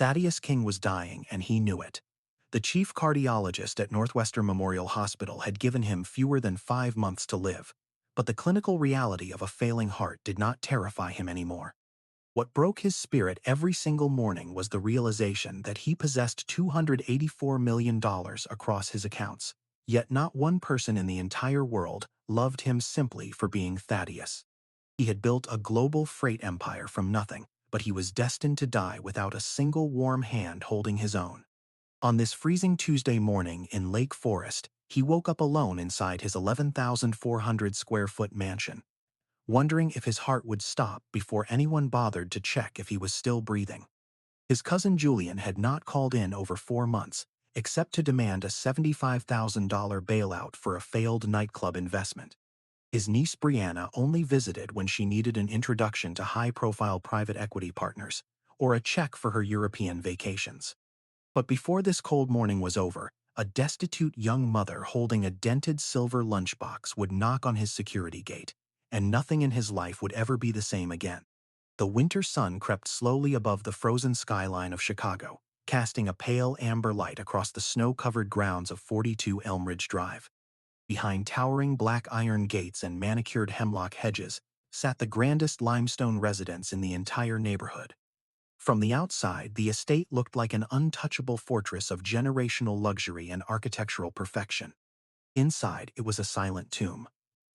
Thaddeus King was dying, and he knew it. The chief cardiologist at Northwestern Memorial Hospital had given him fewer than 5 months to live, but the clinical reality of a failing heart did not terrify him anymore. What broke his spirit every single morning was the realization that he possessed $284 million across his accounts, yet not one person in the entire world loved him simply for being Thaddeus. He had built a global freight empire from nothing, but he was destined to die without a single warm hand holding his own. On this freezing Tuesday morning in Lake Forest, he woke up alone inside his 11,400 square foot mansion, wondering if his heart would stop before anyone bothered to check if he was still breathing. His cousin Julian had not called in over 4 months, except to demand a $75,000 bailout for a failed nightclub investment. His niece Brianna only visited when she needed an introduction to high-profile private equity partners, or a check for her European vacations. But before this cold morning was over, a destitute young mother holding a dented silver lunchbox would knock on his security gate, and nothing in his life would ever be the same again. The winter sun crept slowly above the frozen skyline of Chicago, casting a pale amber light across the snow-covered grounds of 42 Elmridge Drive. Behind towering black iron gates and manicured hemlock hedges sat the grandest limestone residence in the entire neighborhood. From the outside, the estate looked like an untouchable fortress of generational luxury and architectural perfection. Inside, it was a silent tomb.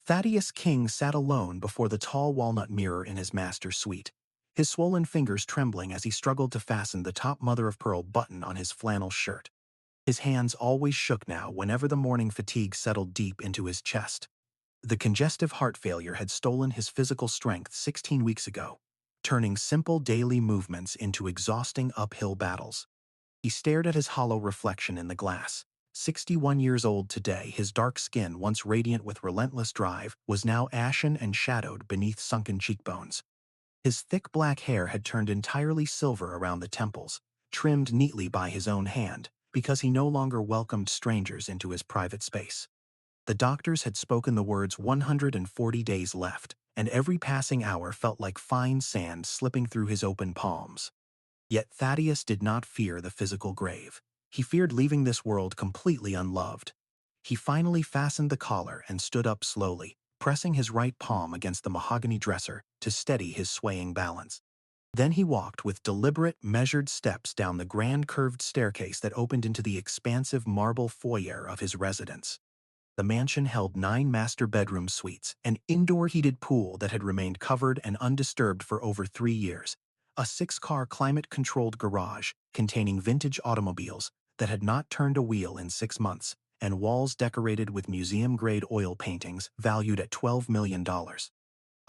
Thaddeus King sat alone before the tall walnut mirror in his master's suite, his swollen fingers trembling as he struggled to fasten the top mother-of-pearl button on his flannel shirt. His hands always shook now whenever the morning fatigue settled deep into his chest. The congestive heart failure had stolen his physical strength 16 weeks ago, turning simple daily movements into exhausting uphill battles. He stared at his hollow reflection in the glass. 61 years old today, his dark skin, once radiant with relentless drive, was now ashen and shadowed beneath sunken cheekbones. His thick black hair had turned entirely silver around the temples, trimmed neatly by his own hand, because he no longer welcomed strangers into his private space. The doctors had spoken the words 140 days left, and every passing hour felt like fine sand slipping through his open palms. Yet Thaddeus did not fear the physical grave. He feared leaving this world completely unloved. He finally fastened the collar and stood up slowly, pressing his right palm against the mahogany dresser to steady his swaying balance. Then he walked with deliberate, measured steps down the grand curved staircase that opened into the expansive marble foyer of his residence. The mansion held 9 master bedroom suites, an indoor heated pool that had remained covered and undisturbed for over 3 years, a 6-car climate-controlled garage containing vintage automobiles that had not turned a wheel in 6 months, and walls decorated with museum-grade oil paintings valued at $12 million.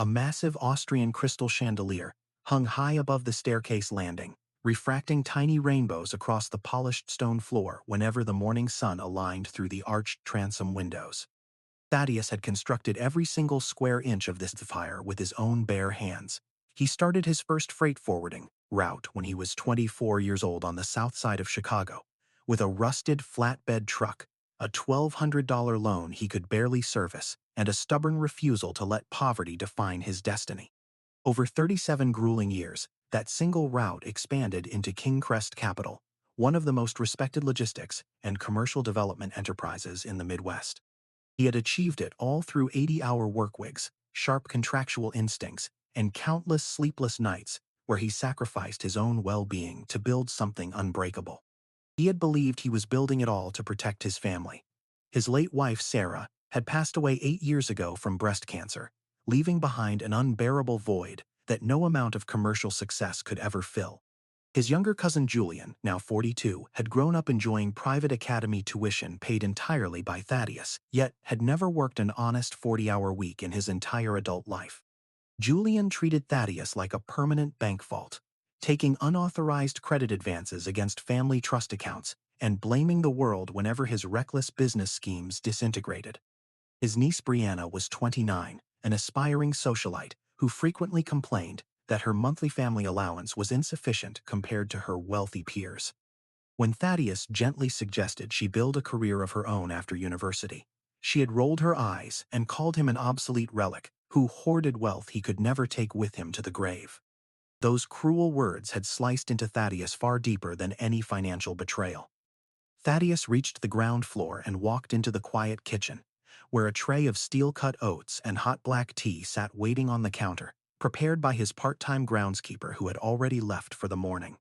A massive Austrian crystal chandelier hung high above the staircase landing, refracting tiny rainbows across the polished stone floor whenever the morning sun aligned through the arched transom windows. Thaddeus had constructed every single square inch of this fire with his own bare hands. He started his first freight forwarding route when he was 24 years old on the south side of Chicago, with a rusted flatbed truck, a $1,200 loan he could barely service, and a stubborn refusal to let poverty define his destiny. Over 37 grueling years, that single route expanded into King Crest Capital, one of the most respected logistics and commercial development enterprises in the Midwest. He had achieved it all through 80-hour workweeks, sharp contractual instincts, and countless sleepless nights where he sacrificed his own well-being to build something unbreakable. He had believed he was building it all to protect his family. His late wife, Sarah, had passed away 8 years ago from breast cancer, leaving behind an unbearable void that no amount of commercial success could ever fill. His younger cousin Julian, now 42, had grown up enjoying private academy tuition paid entirely by Thaddeus, yet had never worked an honest 40-hour week in his entire adult life. Julian treated Thaddeus like a permanent bank vault, taking unauthorized credit advances against family trust accounts and blaming the world whenever his reckless business schemes disintegrated. His niece Brianna was 29, an aspiring socialite who frequently complained that her monthly family allowance was insufficient compared to her wealthy peers. When Thaddeus gently suggested she build a career of her own after university, she had rolled her eyes and called him an obsolete relic who hoarded wealth he could never take with him to the grave. Those cruel words had sliced into Thaddeus far deeper than any financial betrayal. Thaddeus reached the ground floor and walked into the quiet kitchen, where a tray of steel-cut oats and hot black tea sat waiting on the counter, prepared by his part-time groundskeeper who had already left for the morning.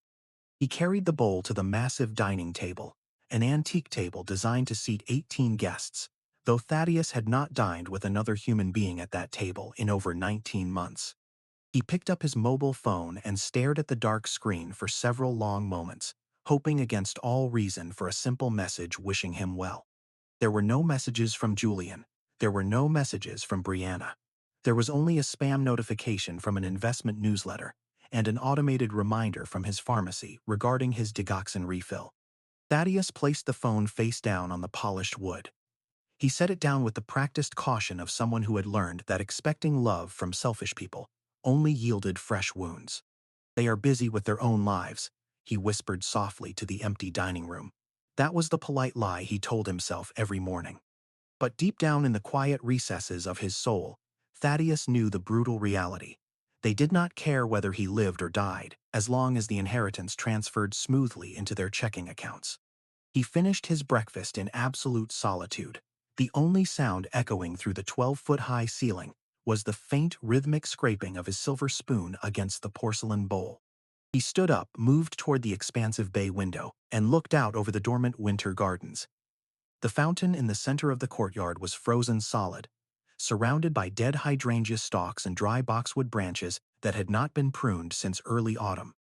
He carried the bowl to the massive dining table, an antique table designed to seat 18 guests, though Thaddeus had not dined with another human being at that table in over 19 months. He picked up his mobile phone and stared at the dark screen for several long moments, hoping against all reason for a simple message wishing him well. There were no messages from Julian. There were no messages from Brianna. There was only a spam notification from an investment newsletter and an automated reminder from his pharmacy regarding his digoxin refill. Thaddeus placed the phone face down on the polished wood. He set it down with the practiced caution of someone who had learned that expecting love from selfish people only yielded fresh wounds. "They are busy with their own lives," he whispered softly to the empty dining room. That was the polite lie he told himself every morning. But deep down in the quiet recesses of his soul, Thaddeus knew the brutal reality. They did not care whether he lived or died, as long as the inheritance transferred smoothly into their checking accounts. He finished his breakfast in absolute solitude. The only sound echoing through the 12-foot-high ceiling was the faint rhythmic scraping of his silver spoon against the porcelain bowl. He stood up, moved toward the expansive bay window, and looked out over the dormant winter gardens. The fountain in the center of the courtyard was frozen solid, surrounded by dead hydrangea stalks and dry boxwood branches that had not been pruned since early autumn.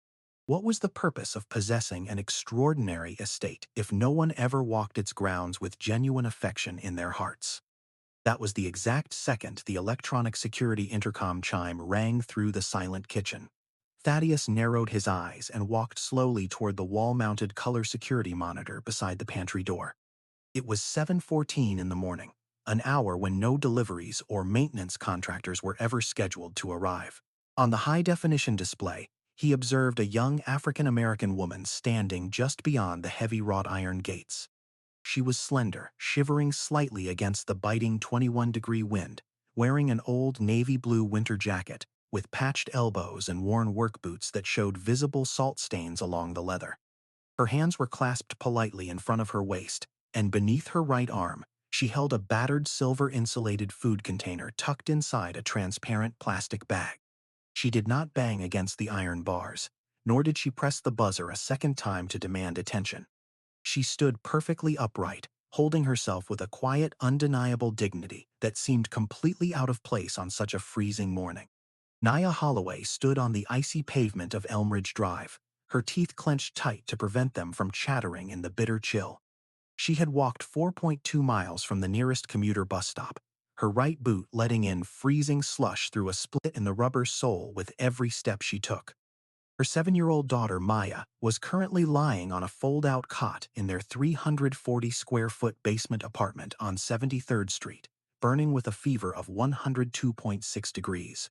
What was the purpose of possessing an extraordinary estate if no one ever walked its grounds with genuine affection in their hearts? That was the exact second the electronic security intercom chime rang through the silent kitchen. Thaddeus narrowed his eyes and walked slowly toward the wall-mounted color security monitor beside the pantry door. It was 7:14 in the morning, an hour when no deliveries or maintenance contractors were ever scheduled to arrive. On the high-definition display, he observed a young African-American woman standing just beyond the heavy wrought iron gates. She was slender, shivering slightly against the biting 21-degree wind, wearing an old navy blue winter jacket with patched elbows and worn work boots that showed visible salt stains along the leather. Her hands were clasped politely in front of her waist, and beneath her right arm, she held a battered silver-insulated food container tucked inside a transparent plastic bag. She did not bang against the iron bars, nor did she press the buzzer a second time to demand attention. She stood perfectly upright, holding herself with a quiet, undeniable dignity that seemed completely out of place on such a freezing morning. Nia Holloway stood on the icy pavement of Elmridge Drive, her teeth clenched tight to prevent them from chattering in the bitter chill. She had walked 4.2 miles from the nearest commuter bus stop, her right boot letting in freezing slush through a split in the rubber sole with every step she took. Her 7-year-old daughter, Maya, was currently lying on a fold-out cot in their 340-square-foot basement apartment on 73rd Street, burning with a fever of 102.6 degrees.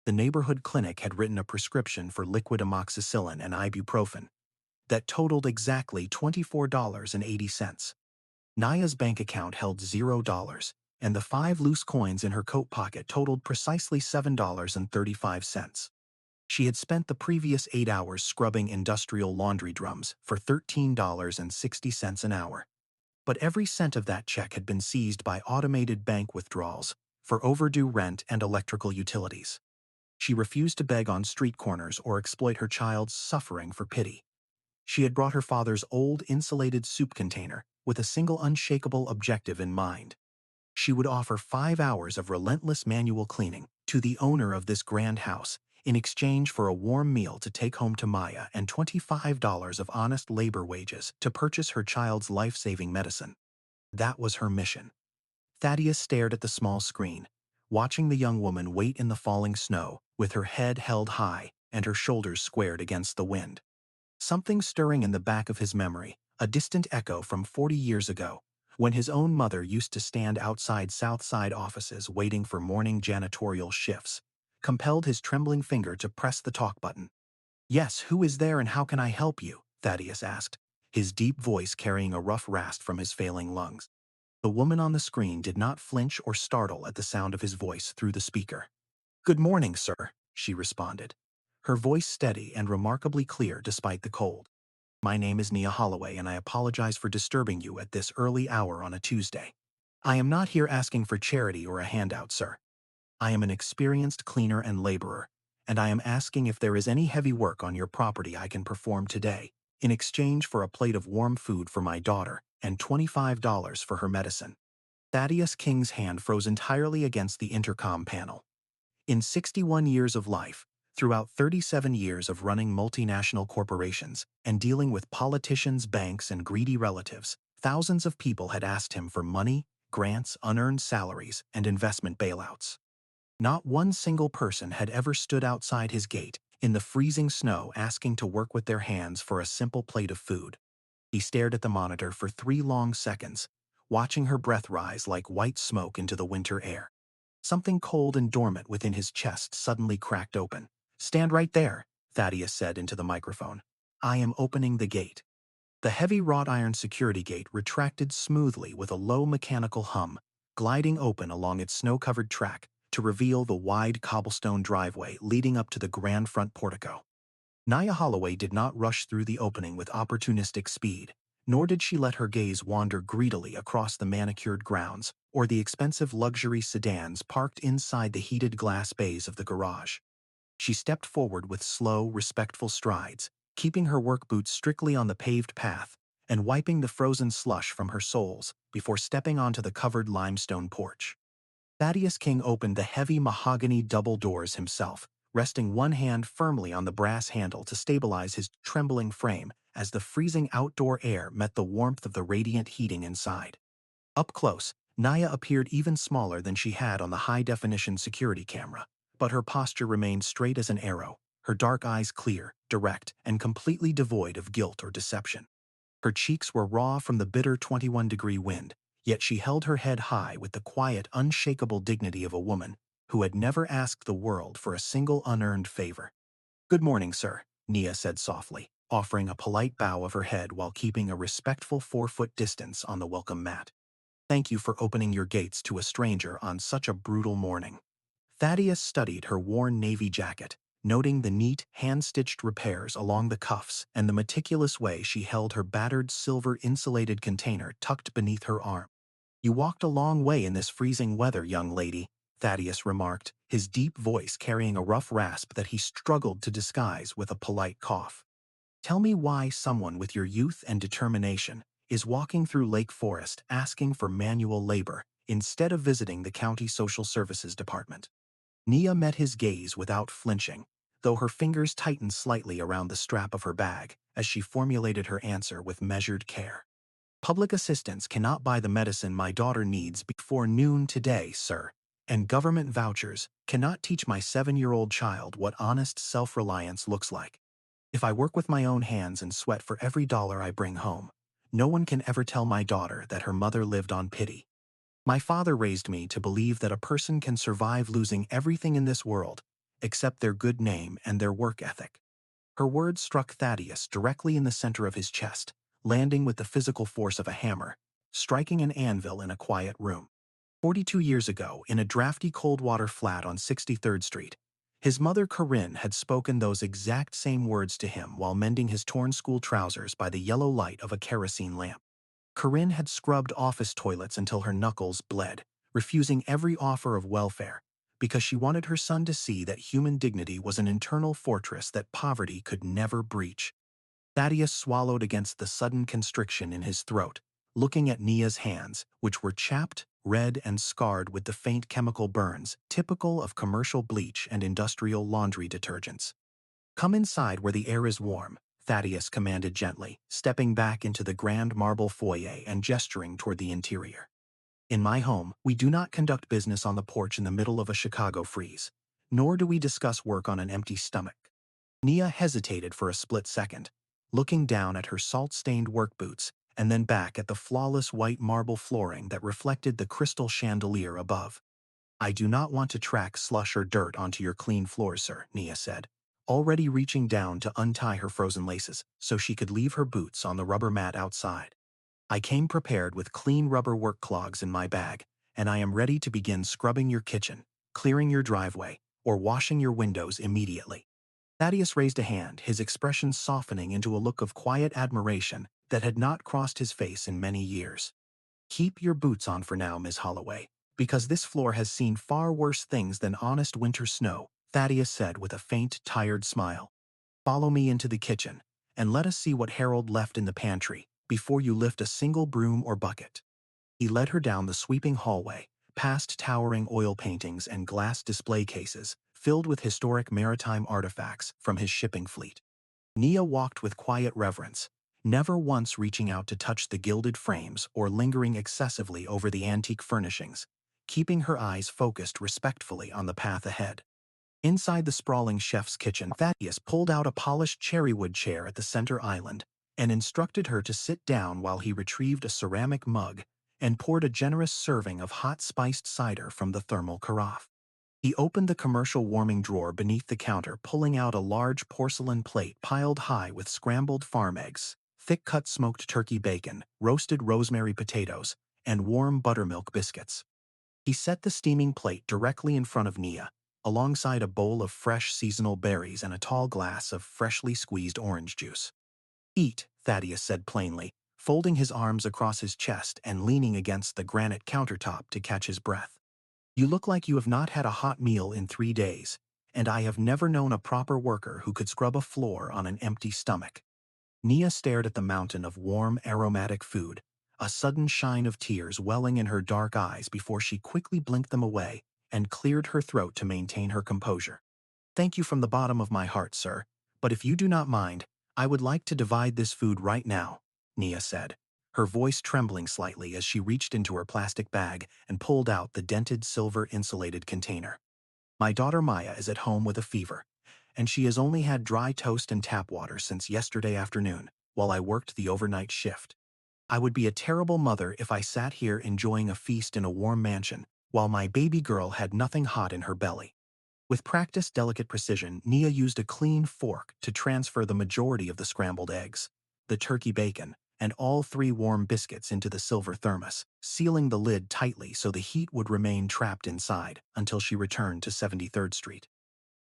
The neighborhood clinic had written a prescription for liquid amoxicillin and ibuprofen that totaled exactly $24.80. Naya's bank account held $0, and the 5 loose coins in her coat pocket totaled precisely $7.35. She had spent the previous 8 hours scrubbing industrial laundry drums for $13.60 an hour. But every cent of that check had been seized by automated bank withdrawals for overdue rent and electrical utilities. She refused to beg on street corners or exploit her child's suffering for pity. She had brought her father's old insulated soup container with a single unshakable objective in mind. She would offer 5 hours of relentless manual cleaning to the owner of this grand house in exchange for a warm meal to take home to Maya and $25 of honest labor wages to purchase her child's life-saving medicine. That was her mission. Thaddeus stared at the small screen, watching the young woman wait in the falling snow with her head held high and her shoulders squared against the wind. Something stirring in the back of his memory, a distant echo from 40 years ago, when his own mother used to stand outside Southside offices waiting for morning janitorial shifts, compelled his trembling finger to press the talk button. "Yes, who is there and how can I help you?" Thaddeus asked, his deep voice carrying a rough rasp from his failing lungs. The woman on the screen did not flinch or startle at the sound of his voice through the speaker. "Good morning, sir," she responded. her voice steady and remarkably clear despite the cold. "My name is Nia Holloway, and I apologize for disturbing you at this early hour on a Tuesday. I am not here asking for charity or a handout, sir. I am an experienced cleaner and laborer, and I am asking if there is any heavy work on your property I can perform today, in exchange for a plate of warm food for my daughter and $25 for her medicine." Thaddeus King's hand froze entirely against the intercom panel. In 61 years of life, throughout 37 years of running multinational corporations and dealing with politicians, banks, and greedy relatives, thousands of people had asked him for money, grants, unearned salaries, and investment bailouts. Not one single person had ever stood outside his gate in the freezing snow asking to work with their hands for a simple plate of food. He stared at the monitor for 3 long seconds, watching her breath rise like white smoke into the winter air. Something cold and dormant within his chest suddenly cracked open. "Stand right there," Thaddeus said into the microphone. "I am opening the gate." The heavy wrought iron security gate retracted smoothly with a low mechanical hum, gliding open along its snow-covered track to reveal the wide cobblestone driveway leading up to the grand front portico. Nia Holloway did not rush through the opening with opportunistic speed, nor did she let her gaze wander greedily across the manicured grounds or the expensive luxury sedans parked inside the heated glass bays of the garage. She stepped forward with slow, respectful strides, keeping her work boots strictly on the paved path and wiping the frozen slush from her soles before stepping onto the covered limestone porch. Thaddeus King opened the heavy mahogany double doors himself, resting one hand firmly on the brass handle to stabilize his trembling frame as the freezing outdoor air met the warmth of the radiant heating inside. Up close, Nia appeared even smaller than she had on the high-definition security camera, but her posture remained straight as an arrow, her dark eyes clear, direct, and completely devoid of guilt or deception. Her cheeks were raw from the bitter 21-degree wind, yet she held her head high with the quiet, unshakable dignity of a woman who had never asked the world for a single unearned favor. "Good morning, sir," Nia said softly, offering a polite bow of her head while keeping a respectful 4-foot distance on the welcome mat. "Thank you for opening your gates to a stranger on such a brutal morning." Thaddeus studied her worn navy jacket, noting the neat, hand-stitched repairs along the cuffs and the meticulous way she held her battered silver-insulated container tucked beneath her arm. "You walked a long way in this freezing weather, young lady," Thaddeus remarked, his deep voice carrying a rough rasp that he struggled to disguise with a polite cough. "Tell me why someone with your youth and determination is walking through Lake Forest asking for manual labor instead of visiting the county social services department." Nia met his gaze without flinching, though her fingers tightened slightly around the strap of her bag as she formulated her answer with measured care. "Public assistance cannot buy the medicine my daughter needs before noon today, sir, and government vouchers cannot teach my 7-year-old child what honest self-reliance looks like. If I work with my own hands and sweat for every dollar I bring home, no one can ever tell my daughter that her mother lived on pity. My father raised me to believe that a person can survive losing everything in this world, except their good name and their work ethic." Her words struck Thaddeus directly in the center of his chest, landing with the physical force of a hammer, striking an anvil in a quiet room. 42 years ago, in a drafty Coldwater flat on 63rd Street, his mother Corinne had spoken those exact same words to him while mending his torn school trousers by the yellow light of a kerosene lamp. Corinne had scrubbed office toilets until her knuckles bled, refusing every offer of welfare, because she wanted her son to see that human dignity was an internal fortress that poverty could never breach. Thaddeus swallowed against the sudden constriction in his throat, looking at Nia's hands, which were chapped, red, and scarred with the faint chemical burns typical of commercial bleach and industrial laundry detergents. "Come inside where the air is warm," Thaddeus commanded gently, stepping back into the grand marble foyer and gesturing toward the interior. "In my home, we do not conduct business on the porch in the middle of a Chicago freeze, nor do we discuss work on an empty stomach." Nia hesitated for a split second, looking down at her salt-stained work boots and then back at the flawless white marble flooring that reflected the crystal chandelier above. "I do not want to track slush or dirt onto your clean floors, sir," Nia said, already reaching down to untie her frozen laces so she could leave her boots on the rubber mat outside. "I came prepared with clean rubber work clogs in my bag, and I am ready to begin scrubbing your kitchen, clearing your driveway, or washing your windows immediately." Thaddeus raised a hand, his expression softening into a look of quiet admiration that had not crossed his face in many years. Keep your boots on for now, Miss Holloway, because this floor has seen far worse things than honest winter snow, Thaddeus said with a faint, tired smile. Follow me into the kitchen, and let us see what Harold left in the pantry before you lift a single broom or bucket. He led her down the sweeping hallway, past towering oil paintings and glass display cases filled with historic maritime artifacts from his shipping fleet. Nia walked with quiet reverence, never once reaching out to touch the gilded frames or lingering excessively over the antique furnishings, keeping her eyes focused respectfully on the path ahead. Inside the sprawling chef's kitchen, Thaddeus pulled out a polished cherrywood chair at the center island and instructed her to sit down while he retrieved a ceramic mug and poured a generous serving of hot spiced cider from the thermal carafe. He opened the commercial warming drawer beneath the counter, pulling out a large porcelain plate piled high with scrambled farm eggs, thick-cut smoked turkey bacon, roasted rosemary potatoes, and warm buttermilk biscuits. He set the steaming plate directly in front of Nia, alongside a bowl of fresh seasonal berries and a tall glass of freshly squeezed orange juice. Eat, Thaddeus said plainly, folding his arms across his chest and leaning against the granite countertop to catch his breath. You look like you have not had a hot meal in 3 days, and I have never known a proper worker who could scrub a floor on an empty stomach. Nia stared at the mountain of warm, aromatic food, a sudden shine of tears welling in her dark eyes before she quickly blinked them away and cleared her throat to maintain her composure. Thank you from the bottom of my heart, sir, but if you do not mind, I would like to divide this food right now, Nia said, her voice trembling slightly as she reached into her plastic bag and pulled out the dented silver-insulated container. My daughter Maya is at home with a fever, and she has only had dry toast and tap water since yesterday afternoon, while I worked the overnight shift. I would be a terrible mother if I sat here enjoying a feast in a warm mansion, while my baby girl had nothing hot in her belly. With practiced delicate precision, Nia used a clean fork to transfer the majority of the scrambled eggs, the turkey bacon, and all 3 warm biscuits into the silver thermos, sealing the lid tightly so the heat would remain trapped inside until she returned to 73rd Street.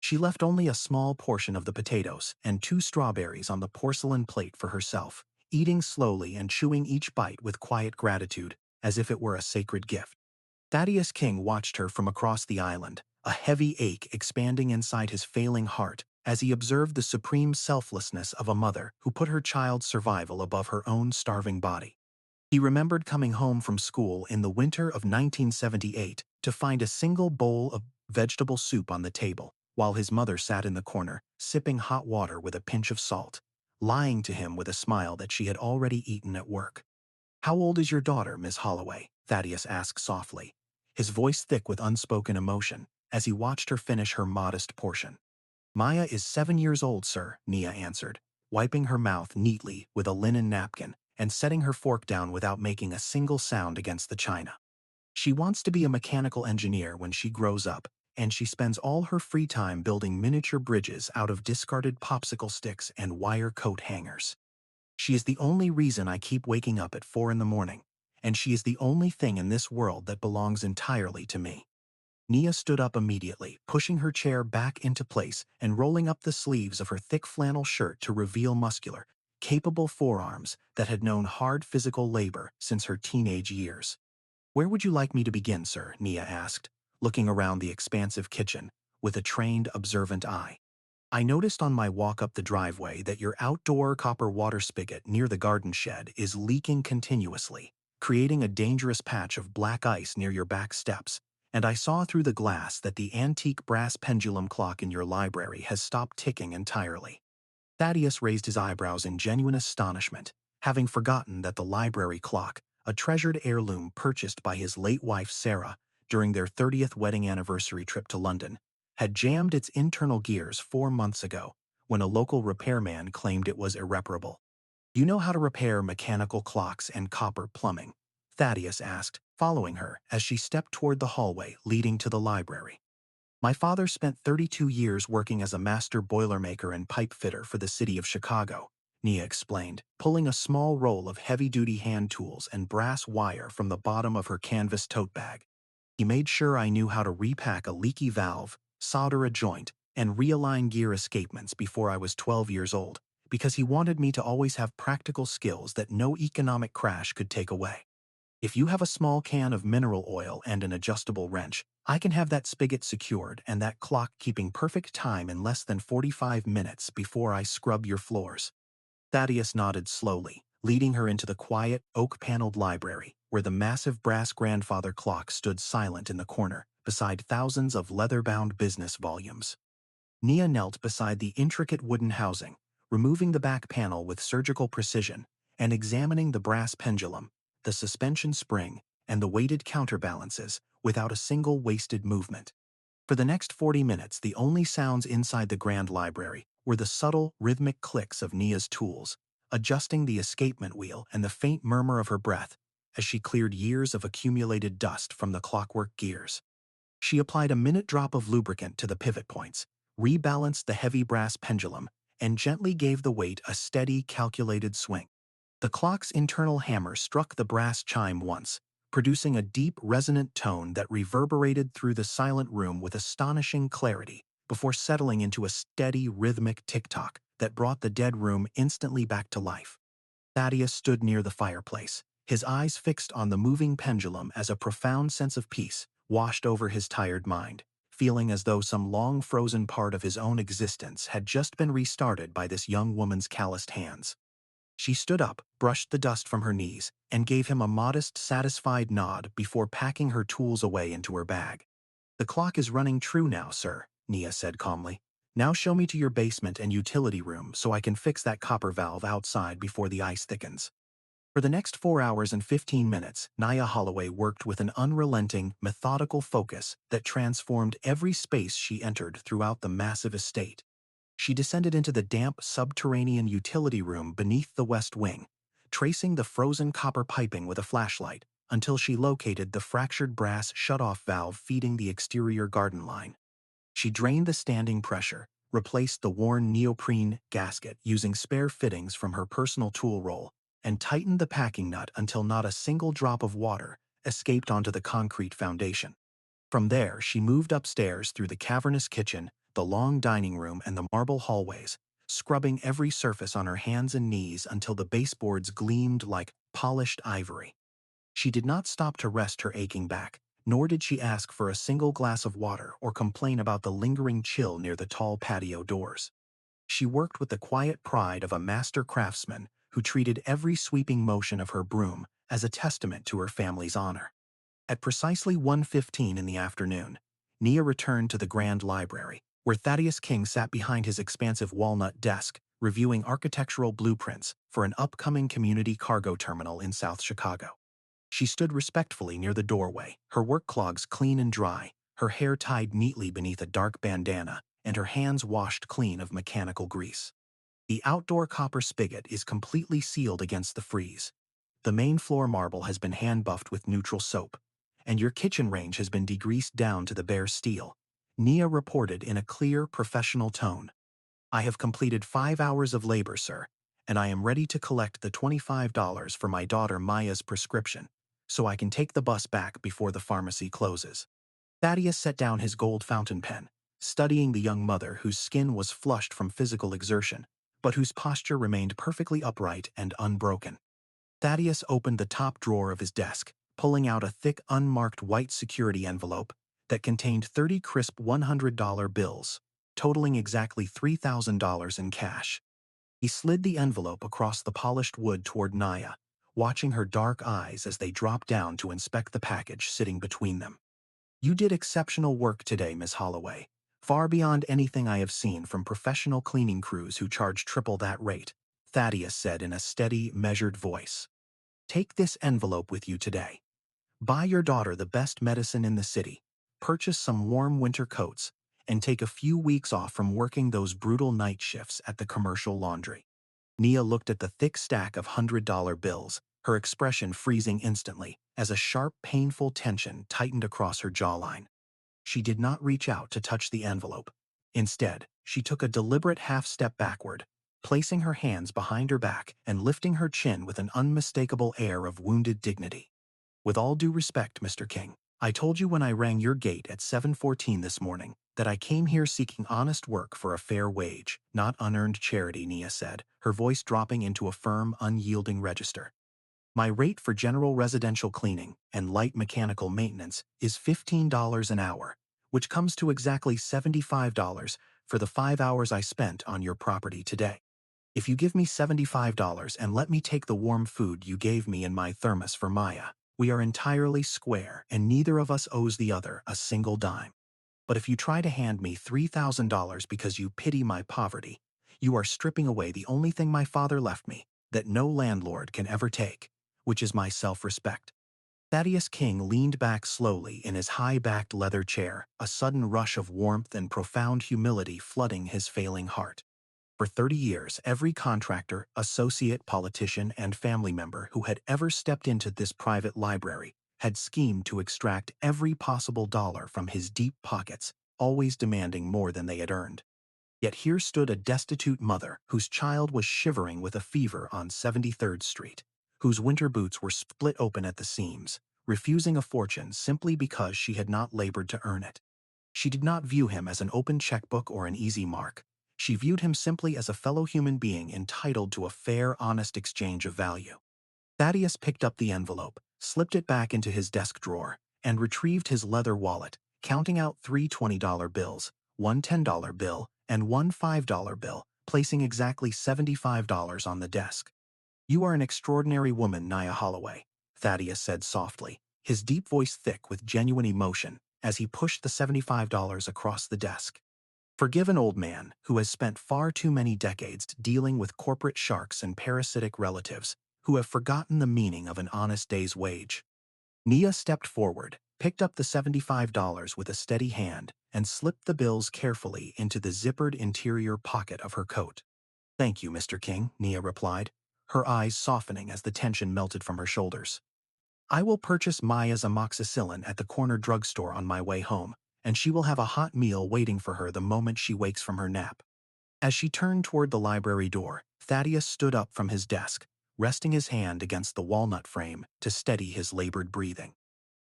She left only a small portion of the potatoes and 2 strawberries on the porcelain plate for herself, eating slowly and chewing each bite with quiet gratitude, as if it were a sacred gift. Thaddeus King watched her from across the island, a heavy ache expanding inside his failing heart as he observed the supreme selflessness of a mother who put her child's survival above her own starving body. He remembered coming home from school in the winter of 1978 to find a single bowl of vegetable soup on the table, while his mother sat in the corner, sipping hot water with a pinch of salt, lying to him with a smile that she had already eaten at work. How old is your daughter, Miss Holloway? Thaddeus asked softly, his voice thick with unspoken emotion, as he watched her finish her modest portion. Maya is 7 years old, sir, Nia answered, wiping her mouth neatly with a linen napkin and setting her fork down without making a single sound against the china. She wants to be a mechanical engineer when she grows up, and she spends all her free time building miniature bridges out of discarded popsicle sticks and wire coat hangers. She is the only reason I keep waking up at 4 in the morning, and she is the only thing in this world that belongs entirely to me. Nia stood up immediately, pushing her chair back into place and rolling up the sleeves of her thick flannel shirt to reveal muscular, capable forearms that had known hard physical labor since her teenage years. Where would you like me to begin, sir? Nia asked, looking around the expansive kitchen with a trained, observant eye. I noticed on my walk up the driveway that your outdoor copper water spigot near the garden shed is leaking continuously, creating a dangerous patch of black ice near your back steps, and I saw through the glass that the antique brass pendulum clock in your library has stopped ticking entirely. Thaddeus raised his eyebrows in genuine astonishment, having forgotten that the library clock, a treasured heirloom purchased by his late wife Sarah during their 30th wedding anniversary trip to London, had jammed its internal gears 4 months ago when a local repairman claimed it was irreparable. You know how to repair mechanical clocks and copper plumbing? Thaddeus asked, following her as she stepped toward the hallway leading to the library. My father spent 32 years working as a master boilermaker and pipe fitter for the city of Chicago, Nia explained, pulling a small roll of heavy-duty hand tools and brass wire from the bottom of her canvas tote bag. He made sure I knew how to repack a leaky valve, solder a joint, and realign gear escapements before I was 12 years old, because he wanted me to always have practical skills that no economic crash could take away. If you have a small can of mineral oil and an adjustable wrench, I can have that spigot secured and that clock keeping perfect time in less than 45 minutes before I scrub your floors. Thaddeus nodded slowly, leading her into the quiet, oak-paneled library, where the massive brass grandfather clock stood silent in the corner, beside thousands of leather-bound business volumes. Nia knelt beside the intricate wooden housing, removing the back panel with surgical precision and examining the brass pendulum, the suspension spring, and the weighted counterbalances without a single wasted movement. For the next 40 minutes, the only sounds inside the grand library were the subtle, rhythmic clicks of Nia's tools, adjusting the escapement wheel and the faint murmur of her breath as she cleared years of accumulated dust from the clockwork gears. She applied a minute drop of lubricant to the pivot points, rebalanced the heavy brass pendulum, and gently gave the weight a steady, calculated swing. The clock's internal hammer struck the brass chime once, producing a deep, resonant tone that reverberated through the silent room with astonishing clarity before settling into a steady, rhythmic tick-tock that brought the dead room instantly back to life. Thaddeus stood near the fireplace, his eyes fixed on the moving pendulum as a profound sense of peace washed over his tired mind, feeling as though some long-frozen part of his own existence had just been restarted by this young woman's calloused hands. She stood up, brushed the dust from her knees, and gave him a modest, satisfied nod before packing her tools away into her bag. "The clock is running true now, sir," Nia said calmly. "Now show me to your basement and utility room so I can fix that copper valve outside before the ice thickens." For the next 4 hours and 15 minutes, Nia Holloway worked with an unrelenting, methodical focus that transformed every space she entered throughout the massive estate. She descended into the damp, subterranean utility room beneath the west wing, tracing the frozen copper piping with a flashlight until she located the fractured brass shut-off valve feeding the exterior garden line. She drained the standing pressure, replaced the worn neoprene gasket using spare fittings from her personal tool roll, and tightened the packing nut until not a single drop of water escaped onto the concrete foundation. From there, she moved upstairs through the cavernous kitchen, the long dining room, and the marble hallways, scrubbing every surface on her hands and knees until the baseboards gleamed like polished ivory. She did not stop to rest her aching back, nor did she ask for a single glass of water or complain about the lingering chill near the tall patio doors. She worked with the quiet pride of a master craftsman who treated every sweeping motion of her broom as a testament to her family's honor. At precisely 1:15 in the afternoon, Nia returned to the Grand Library, where Thaddeus King sat behind his expansive walnut desk, reviewing architectural blueprints for an upcoming community cargo terminal in South Chicago. She stood respectfully near the doorway, her work clogs clean and dry, her hair tied neatly beneath a dark bandana, and her hands washed clean of mechanical grease. The outdoor copper spigot is completely sealed against the freeze. The main floor marble has been hand-buffed with neutral soap, and your kitchen range has been degreased down to the bare steel, Nia reported in a clear, professional tone. "I have completed 5 hours of labor, sir, and I am ready to collect the $25 for my daughter Maya's prescription, so I can take the bus back before the pharmacy closes." Thaddeus set down his gold fountain pen, studying the young mother whose skin was flushed from physical exertion, but whose posture remained perfectly upright and unbroken. Thaddeus opened the top drawer of his desk, pulling out a thick, unmarked white security envelope that contained 30 crisp $100 bills, totaling exactly $3,000 in cash. He slid the envelope across the polished wood toward Nia, watching her dark eyes as they dropped down to inspect the package sitting between them. "You did exceptional work today, Miss Holloway, far beyond anything I have seen from professional cleaning crews who charge triple that rate," Thaddeus said in a steady, measured voice. "Take this envelope with you today. Buy your daughter the best medicine in the city, purchase some warm winter coats, and take a few weeks off from working those brutal night shifts at the commercial laundry." Nia looked at the thick stack of $100 bills, her expression freezing instantly as a sharp, painful tension tightened across her jawline. She did not reach out to touch the envelope. Instead, she took a deliberate half-step backward, placing her hands behind her back and lifting her chin with an unmistakable air of wounded dignity. "With all due respect, Mr. King, I told you when I rang your gate at 7:14 this morning that I came here seeking honest work for a fair wage, not unearned charity, Nia said, her voice dropping into a firm, unyielding register. My rate for general residential cleaning and light mechanical maintenance is $15 an hour, which comes to exactly $75 for the 5 hours I spent on your property today. If you give me $75 and let me take the warm food you gave me in my thermos for Maya, we are entirely square and neither of us owes the other a single dime. But if you try to hand me $3,000 because you pity my poverty, you are stripping away the only thing my father left me that no landlord can ever take, which is my self-respect. Thaddeus King leaned back slowly in his high-backed leather chair, a sudden rush of warmth and profound humility flooding his failing heart. For 30 years, every contractor, associate, politician, and family member who had ever stepped into this private library had schemed to extract every possible dollar from his deep pockets, always demanding more than they had earned. Yet here stood a destitute mother whose child was shivering with a fever on 73rd Street, whose winter boots were split open at the seams, refusing a fortune simply because she had not labored to earn it. She did not view him as an open checkbook or an easy mark. She viewed him simply as a fellow human being entitled to a fair, honest exchange of value. Thaddeus picked up the envelope, slipped it back into his desk drawer, and retrieved his leather wallet, counting out three $20 bills, one $10 bill, and one $5 bill, placing exactly $75 on the desk. "You are an extraordinary woman, Nia Holloway," Thaddeus said softly, his deep voice thick with genuine emotion, as he pushed the $75 across the desk. "Forgive an old man who has spent far too many decades dealing with corporate sharks and parasitic relatives who have forgotten the meaning of an honest day's wage." Nia stepped forward, picked up the $75 with a steady hand, and slipped the bills carefully into the zippered interior pocket of her coat. "Thank you, Mr. King," Nia replied, her eyes softening as the tension melted from her shoulders. "I will purchase Maya's amoxicillin at the corner drugstore on my way home, and she will have a hot meal waiting for her the moment she wakes from her nap." As she turned toward the library door, Thaddeus stood up from his desk, resting his hand against the walnut frame to steady his labored breathing.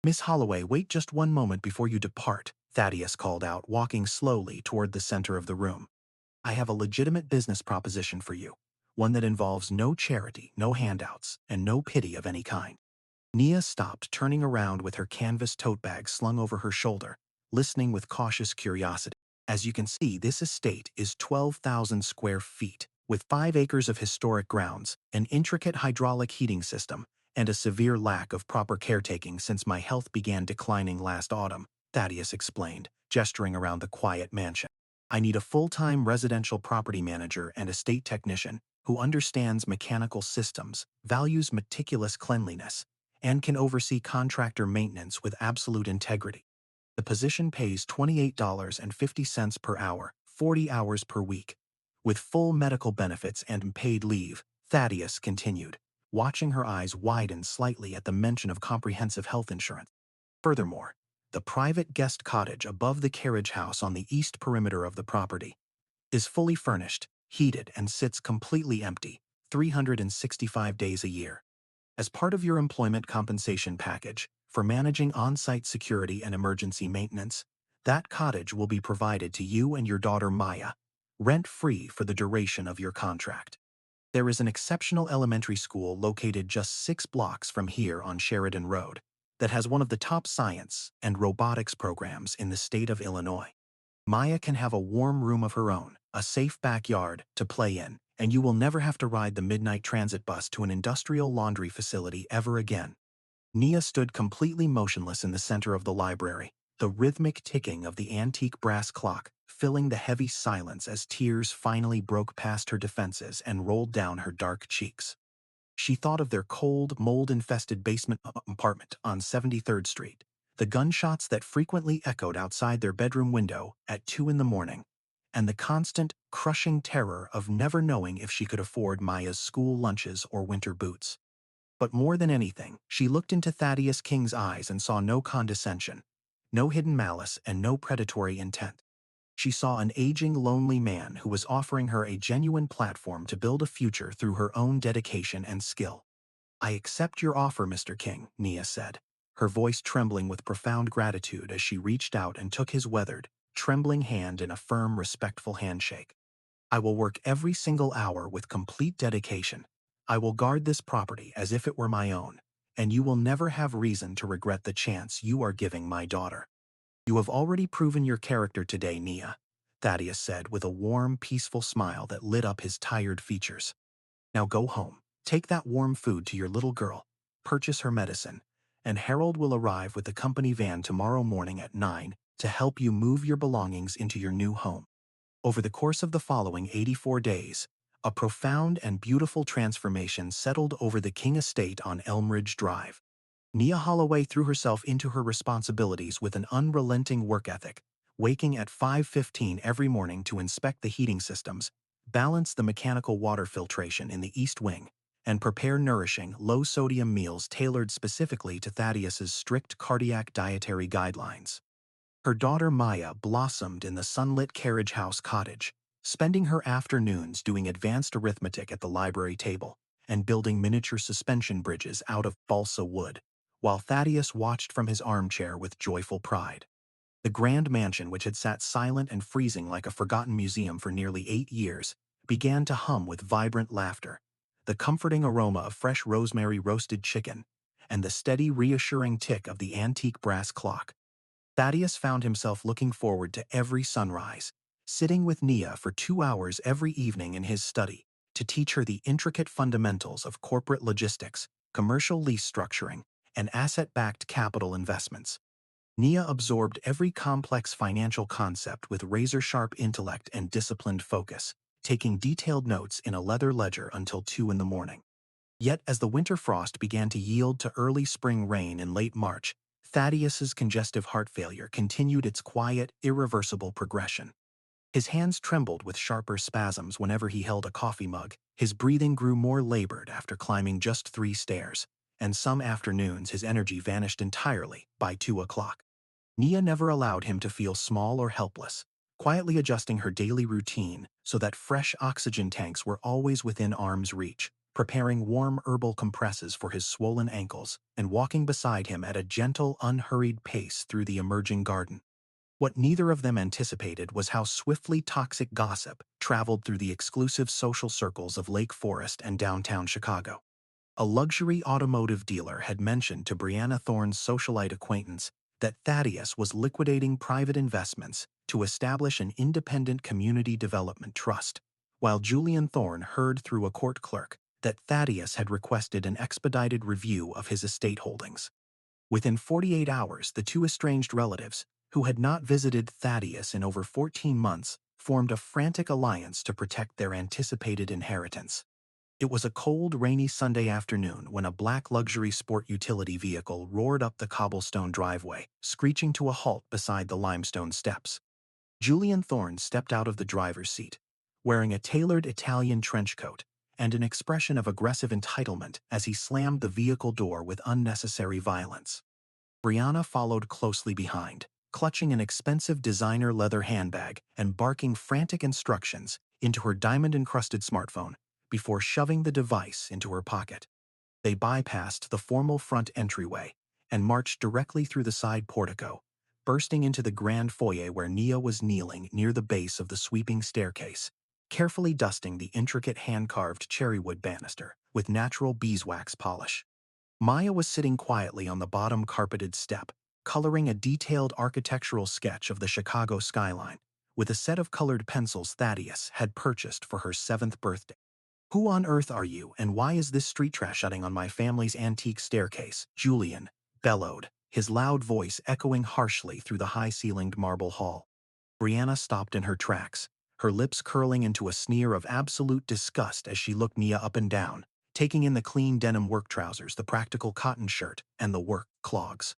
"Miss Holloway, wait just one moment before you depart," Thaddeus called out, walking slowly toward the center of the room. "I have a legitimate business proposition for you, one that involves no charity, no handouts, and no pity of any kind." Nia stopped, turning around with her canvas tote bag slung over her shoulder, listening with cautious curiosity. "As you can see, this estate is 12,000 square feet, with 5 acres of historic grounds, an intricate hydraulic heating system, and a severe lack of proper caretaking since my health began declining last autumn," Thaddeus explained, gesturing around the quiet mansion. "I need a full-time residential property manager and estate technician who understands mechanical systems, values meticulous cleanliness, and can oversee contractor maintenance with absolute integrity. The position pays $28.50 per hour, 40 hours per week, with full medical benefits and paid leave," Thaddeus continued, watching her eyes widen slightly at the mention of comprehensive health insurance. "Furthermore, the private guest cottage above the carriage house on the east perimeter of the property is fully furnished, heated, and sits completely empty, 365 days a year. As part of your employment compensation package for managing on-site security and emergency maintenance, that cottage will be provided to you and your daughter Maya, rent-free for the duration of your contract. There is an exceptional elementary school located just 6 blocks from here on Sheridan Road that has one of the top science and robotics programs in the state of Illinois. Maya can have a warm room of her own, a safe backyard to play in, and you will never have to ride the midnight transit bus to an industrial laundry facility ever again." Nia stood completely motionless in the center of the library, the rhythmic ticking of the antique brass clock filling the heavy silence as tears finally broke past her defenses and rolled down her dark cheeks. She thought of their cold, mold-infested basement apartment on 73rd Street, the gunshots that frequently echoed outside their bedroom window at 2 in the morning, and the constant, crushing terror of never knowing if she could afford Maya's school lunches or winter boots. But more than anything, she looked into Thaddeus King's eyes and saw no condescension, no hidden malice, and no predatory intent. She saw an aging, lonely man who was offering her a genuine platform to build a future through her own dedication and skill. "I accept your offer, Mr. King," Nia said, her voice trembling with profound gratitude as she reached out and took his weathered, trembling hand in a firm, respectful handshake. I will work every single hour with complete dedication. I will guard this property as if it were my own, and you will never have reason to regret the chance you are giving my daughter. You have already proven your character today, Nia, Thaddeus said with a warm, peaceful smile that lit up his tired features. Now go home, take that warm food to your little girl, purchase her medicine, and Harold will arrive with the company van tomorrow morning at 9 to help you move your belongings into your new home. Over the course of the following 84 days, a profound and beautiful transformation settled over the King estate on Elmridge Drive. Nia Holloway threw herself into her responsibilities with an unrelenting work ethic, waking at 5:15 every morning to inspect the heating systems, balance the mechanical water filtration in the East Wing, and prepare nourishing, low-sodium meals tailored specifically to Thaddeus's strict cardiac dietary guidelines. Her daughter Maya blossomed in the sunlit carriage house cottage, spending her afternoons doing advanced arithmetic at the library table and building miniature suspension bridges out of balsa wood, while Thaddeus watched from his armchair with joyful pride. The grand mansion, which had sat silent and freezing like a forgotten museum for nearly 8 years, began to hum with vibrant laughter, the comforting aroma of fresh rosemary roasted chicken, and the steady, reassuring tick of the antique brass clock. Thaddeus found himself looking forward to every sunrise, sitting with Nia for 2 hours every evening in his study to teach her the intricate fundamentals of corporate logistics, commercial lease structuring, and asset-backed capital investments. Nia absorbed every complex financial concept with razor-sharp intellect and disciplined focus, taking detailed notes in a leather ledger until 2 in the morning. Yet as the winter frost began to yield to early spring rain in late March, Thaddeus's congestive heart failure continued its quiet, irreversible progression. His hands trembled with sharper spasms whenever he held a coffee mug, his breathing grew more labored after climbing just 3 stairs, and some afternoons his energy vanished entirely by 2 o'clock. Nia never allowed him to feel small or helpless, quietly adjusting her daily routine so that fresh oxygen tanks were always within arm's reach, preparing warm herbal compresses for his swollen ankles, and walking beside him at a gentle, unhurried pace through the emerging garden. What neither of them anticipated was how swiftly toxic gossip traveled through the exclusive social circles of Lake Forest and downtown Chicago. A luxury automotive dealer had mentioned to Brianna Thorne's socialite acquaintance that Thaddeus was liquidating private investments to establish an independent community development trust, while Julian Thorne heard through a court clerk that Thaddeus had requested an expedited review of his estate holdings. Within 48 hours, the two estranged relatives, who had not visited Thaddeus in over 14 months, formed a frantic alliance to protect their anticipated inheritance. It was a cold, rainy Sunday afternoon when a black luxury sport utility vehicle roared up the cobblestone driveway, screeching to a halt beside the limestone steps. Julian Thorne stepped out of the driver's seat, wearing a tailored Italian trench coat and an expression of aggressive entitlement as he slammed the vehicle door with unnecessary violence. Brianna followed closely behind, clutching an expensive designer leather handbag and barking frantic instructions into her diamond-encrusted smartphone before shoving the device into her pocket. They bypassed the formal front entryway and marched directly through the side portico, bursting into the grand foyer where Nia was kneeling near the base of the sweeping staircase, carefully dusting the intricate hand-carved cherrywood banister with natural beeswax polish. Maya was sitting quietly on the bottom carpeted step, coloring a detailed architectural sketch of the Chicago skyline with a set of colored pencils Thaddeus had purchased for her 7th birthday. "Who on earth are you, and why is this street trash shutting on my family's antique staircase?" Julian bellowed, his loud voice echoing harshly through the high-ceilinged marble hall. Brianna stopped in her tracks, her lips curling into a sneer of absolute disgust as she looked Nia up and down, taking in the clean denim work trousers, the practical cotton shirt, and the work clogs.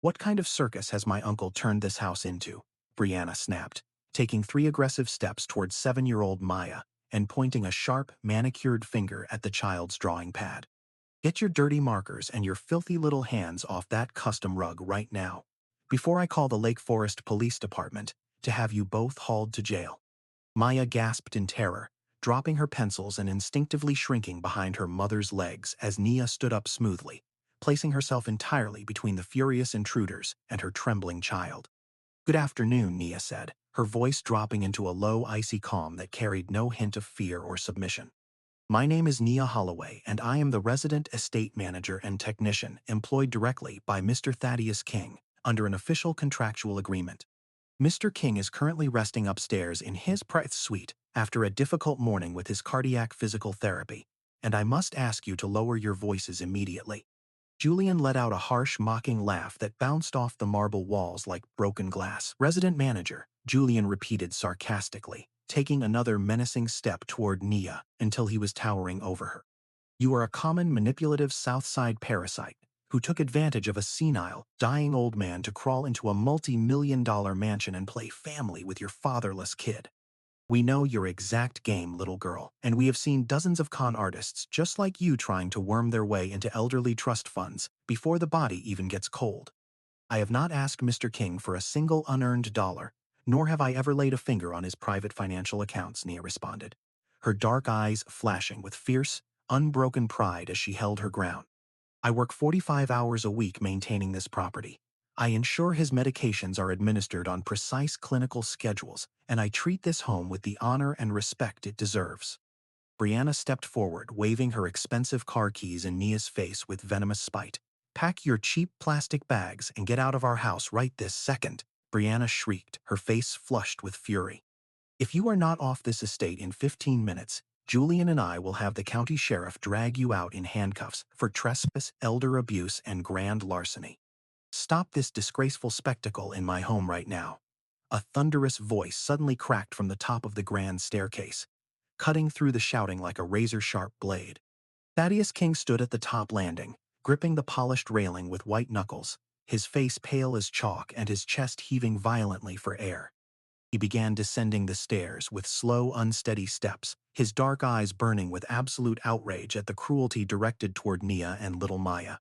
"What kind of circus has my uncle turned this house into?" Brianna snapped, taking 3 aggressive steps towards 7-year-old Maya and pointing a sharp, manicured finger at the child's drawing pad. "Get your dirty markers and your filthy little hands off that custom rug right now, before I call the Lake Forest Police Department to have you both hauled to jail." Maya gasped in terror, dropping her pencils and instinctively shrinking behind her mother's legs as Nia stood up smoothly, placing herself entirely between the furious intruders and her trembling child. "Good afternoon," Nia said, her voice dropping into a low, icy calm that carried no hint of fear or submission. "My name is Nia Holloway, and I am the resident estate manager and technician employed directly by Mr. Thaddeus King under an official contractual agreement. Mr. King is currently resting upstairs in his private suite after a difficult morning with his cardiac physical therapy, and I must ask you to lower your voices immediately." Julian let out a harsh, mocking laugh that bounced off the marble walls like broken glass. "Resident manager," Julian repeated sarcastically, taking another menacing step toward Nia until he was towering over her. "You are a common manipulative South Side parasite who took advantage of a senile, dying old man to crawl into a multi-million-dollar mansion and play family with your fatherless kid. We know your exact game, little girl, and we have seen dozens of con artists just like you trying to worm their way into elderly trust funds before the body even gets cold. I have not asked Mr. King for a single unearned dollar, nor have I ever laid a finger on his private financial accounts," Nia responded, her dark eyes flashing with fierce, unbroken pride as she held her ground. "I work 45 hours a week maintaining this property. I ensure his medications are administered on precise clinical schedules, and I treat this home with the honor and respect it deserves." Brianna stepped forward, waving her expensive car keys in Nia's face with venomous spite. "Pack your cheap plastic bags and get out of our house right this second," Brianna shrieked, her face flushed with fury. "If you are not off this estate in 15 minutes, Julian and I will have the county sheriff drag you out in handcuffs for trespass, elder abuse, and grand larceny. Stop this disgraceful spectacle in my home right now." A thunderous voice suddenly cracked from the top of the grand staircase, cutting through the shouting like a razor-sharp blade. Thaddeus King stood at the top landing, gripping the polished railing with white knuckles, his face pale as chalk and his chest heaving violently for air. He began descending the stairs with slow, unsteady steps, his dark eyes burning with absolute outrage at the cruelty directed toward Nia and little Maya.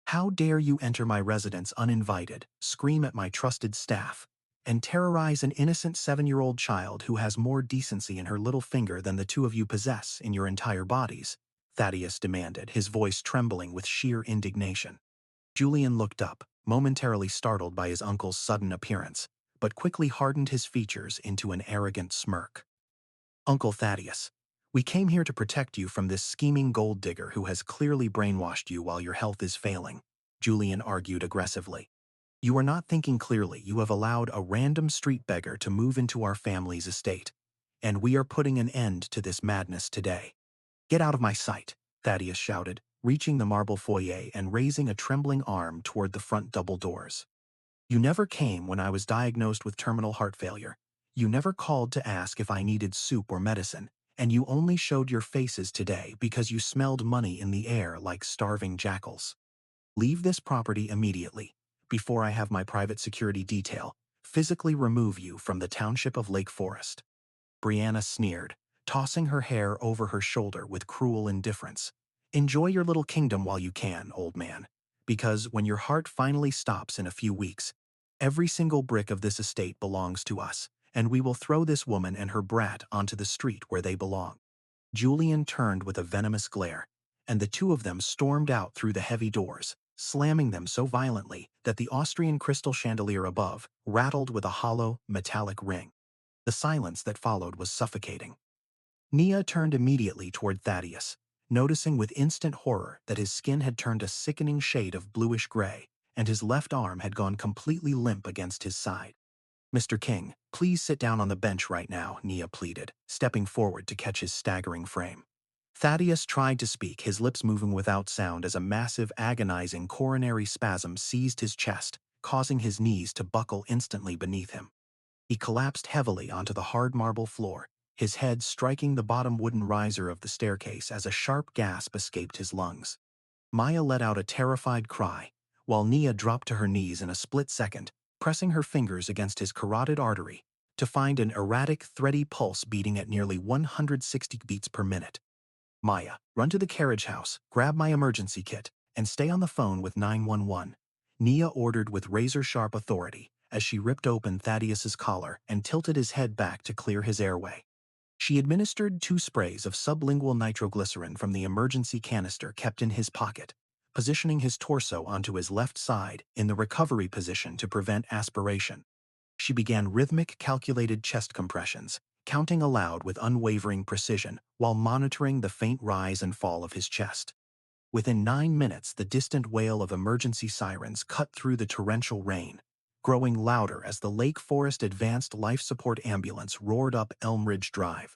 "How dare you enter my residence uninvited, scream at my trusted staff, and terrorize an innocent 7-year-old child who has more decency in her little finger than the two of you possess in your entire bodies?" Thaddeus demanded, his voice trembling with sheer indignation. Julian looked up, momentarily startled by his uncle's sudden appearance, but quickly hardened his features into an arrogant smirk. "Uncle Thaddeus, we came here to protect you from this scheming gold digger who has clearly brainwashed you while your health is failing," Julian argued aggressively. "You are not thinking clearly. You have allowed a random street beggar to move into our family's estate, and we are putting an end to this madness today." "Get out of my sight," Thaddeus shouted, reaching the marble foyer and raising a trembling arm toward the front double doors. "You never came when I was diagnosed with terminal heart failure. You never called to ask if I needed soup or medicine, and you only showed your faces today because you smelled money in the air like starving jackals. Leave this property immediately, before I have my private security detail physically remove you from the township of Lake Forest." Brianna sneered, tossing her hair over her shoulder with cruel indifference. "Enjoy your little kingdom while you can, old man, because when your heart finally stops in a few weeks, every single brick of this estate belongs to us, and we will throw this woman and her brat onto the street where they belong." Julian turned with a venomous glare, and the two of them stormed out through the heavy doors, slamming them so violently that the Austrian crystal chandelier above rattled with a hollow, metallic ring. The silence that followed was suffocating. Nia turned immediately toward Thaddeus, noticing with instant horror that his skin had turned a sickening shade of bluish-gray, and his left arm had gone completely limp against his side. "Mr. King, please sit down on the bench right now," Nia pleaded, stepping forward to catch his staggering frame. Thaddeus tried to speak, his lips moving without sound as a massive, agonizing coronary spasm seized his chest, causing his knees to buckle instantly beneath him. He collapsed heavily onto the hard marble floor, his head striking the bottom wooden riser of the staircase as a sharp gasp escaped his lungs. Maya let out a terrified cry, while Nia dropped to her knees in a split second, pressing her fingers against his carotid artery to find an erratic, thready pulse beating at nearly 160 beats per minute. "Maya, run to the carriage house, grab my emergency kit, and stay on the phone with 911, Nia ordered with razor-sharp authority as she ripped open Thaddeus's collar and tilted his head back to clear his airway. She administered 2 sprays of sublingual nitroglycerin from the emergency canister kept in his pocket, positioning his torso onto his left side in the recovery position to prevent aspiration. She began rhythmic, calculated chest compressions, counting aloud with unwavering precision while monitoring the faint rise and fall of his chest. Within 9 minutes, the distant wail of emergency sirens cut through the torrential rain, growing louder as the Lake Forest Advanced Life Support Ambulance roared up Elm Ridge Drive.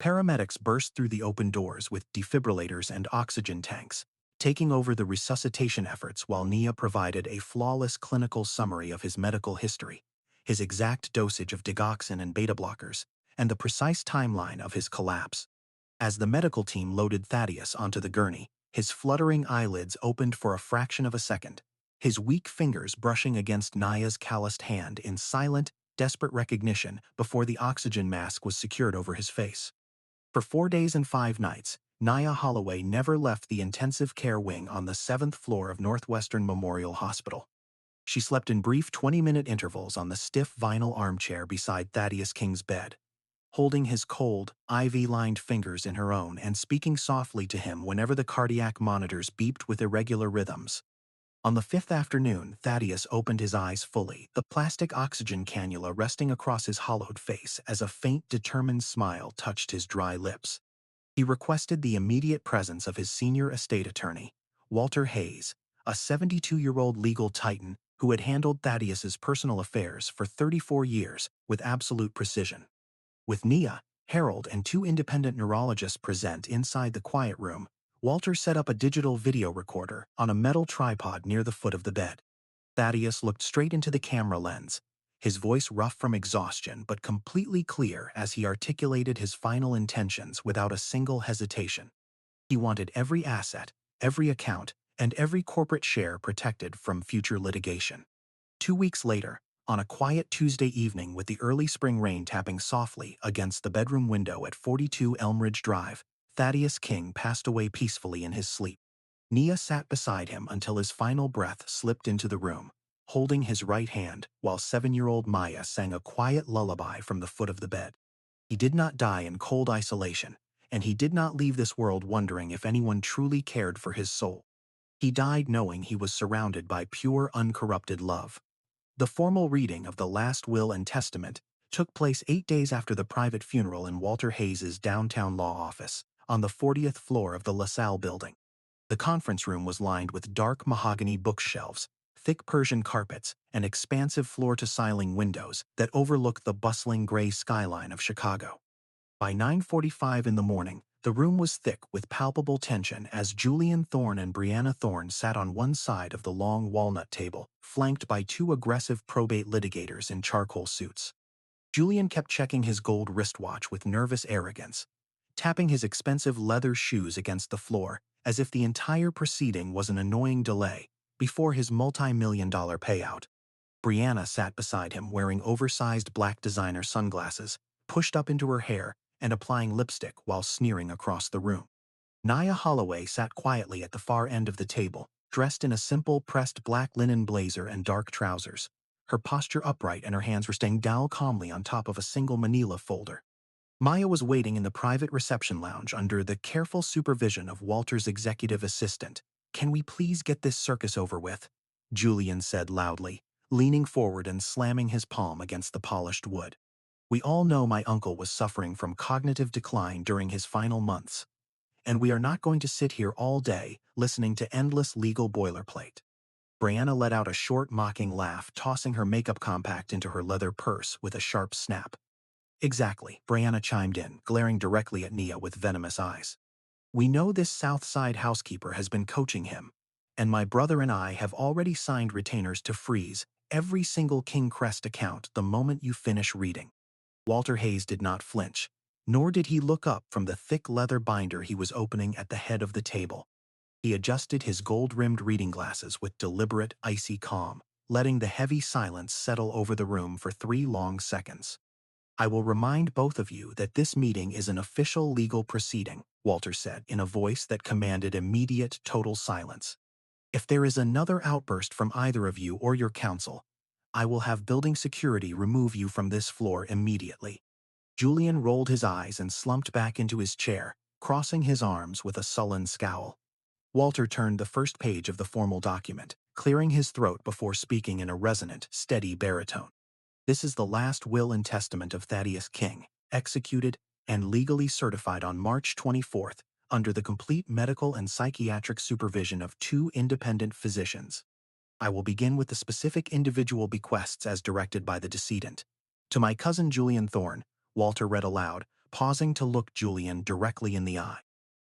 Paramedics burst through the open doors with defibrillators and oxygen tanks, taking over the resuscitation efforts while Nia provided a flawless clinical summary of his medical history, his exact dosage of digoxin and beta blockers, and the precise timeline of his collapse. As the medical team loaded Thaddeus onto the gurney, his fluttering eyelids opened for a fraction of a second, his weak fingers brushing against Nia's calloused hand in silent, desperate recognition before the oxygen mask was secured over his face. For 4 days and 5 nights, Nia Holloway never left the intensive care wing on the 7th floor of Northwestern Memorial Hospital. She slept in brief 20-minute intervals on the stiff vinyl armchair beside Thaddeus King's bed, holding his cold, ivy-lined fingers in her own and speaking softly to him whenever the cardiac monitors beeped with irregular rhythms. On the 5th afternoon, Thaddeus opened his eyes fully, the plastic oxygen cannula resting across his hollowed face as a faint, determined smile touched his dry lips. He requested the immediate presence of his senior estate attorney, Walter Hayes, a 72-year-old legal titan who had handled Thaddeus's personal affairs for 34 years with absolute precision. With Nia, Harold, and 2 independent neurologists present inside the quiet room, Walter set up a digital video recorder on a metal tripod near the foot of the bed. Thaddeus looked straight into the camera lens, his voice rough from exhaustion but completely clear as he articulated his final intentions without a single hesitation. He wanted every asset, every account, and every corporate share protected from future litigation. 2 weeks later, on a quiet Tuesday evening with the early spring rain tapping softly against the bedroom window at 42 Elm Ridge Drive, Thaddeus King passed away peacefully in his sleep. Nia sat beside him until his final breath slipped into the room, holding his right hand while 7-year-old Maya sang a quiet lullaby from the foot of the bed. He did not die in cold isolation, and he did not leave this world wondering if anyone truly cared for his soul. He died knowing he was surrounded by pure, uncorrupted love. The formal reading of the last will and testament took place 8 days after the private funeral in Walter Hayes's downtown law office, on the 40th floor of the LaSalle building. The conference room was lined with dark mahogany bookshelves, thick Persian carpets, and expansive floor-to-ceiling windows that overlooked the bustling gray skyline of Chicago. By 9:45 in the morning, the room was thick with palpable tension as Julian Thorne and Brianna Thorne sat on one side of the long walnut table, flanked by 2 aggressive probate litigators in charcoal suits. Julian kept checking his gold wristwatch with nervous arrogance, tapping his expensive leather shoes against the floor as if the entire proceeding was an annoying delay before his multi-million-dollar payout. Brianna sat beside him wearing oversized black designer sunglasses, pushed up into her hair and applying lipstick while sneering across the room. Nia Holloway sat quietly at the far end of the table, dressed in a simple pressed black linen blazer and dark trousers, her posture upright and her hands resting down calmly on top of a single manila folder. Maya was waiting in the private reception lounge under the careful supervision of Walter's executive assistant. "Can we please get this circus over with?" Julian said loudly, leaning forward and slamming his palm against the polished wood. "We all know my uncle was suffering from cognitive decline during his final months, and we are not going to sit here all day listening to endless legal boilerplate." Brianna let out a short, mocking laugh, tossing her makeup compact into her leather purse with a sharp snap. "Exactly," Brianna chimed in, glaring directly at Nia with venomous eyes. "We know this South Side housekeeper has been coaching him, and my brother and I have already signed retainers to freeze every single King Crest account the moment you finish reading." Walter Hayes did not flinch, nor did he look up from the thick leather binder he was opening at the head of the table. He adjusted his gold-rimmed reading glasses with deliberate, icy calm, letting the heavy silence settle over the room for 3 long seconds. "I will remind both of you that this meeting is an official legal proceeding," Walter said in a voice that commanded immediate, total silence. "If there is another outburst from either of you or your counsel, I will have building security remove you from this floor immediately." Julian rolled his eyes and slumped back into his chair, crossing his arms with a sullen scowl. Walter turned the first page of the formal document, clearing his throat before speaking in a resonant, steady baritone. This is the last will and testament of Thaddeus King, executed and legally certified on March 24th, under the complete medical and psychiatric supervision of 2 independent physicians. I will begin with the specific individual bequests as directed by the decedent. To my cousin Julian Thorne, Walter read aloud, pausing to look Julian directly in the eye.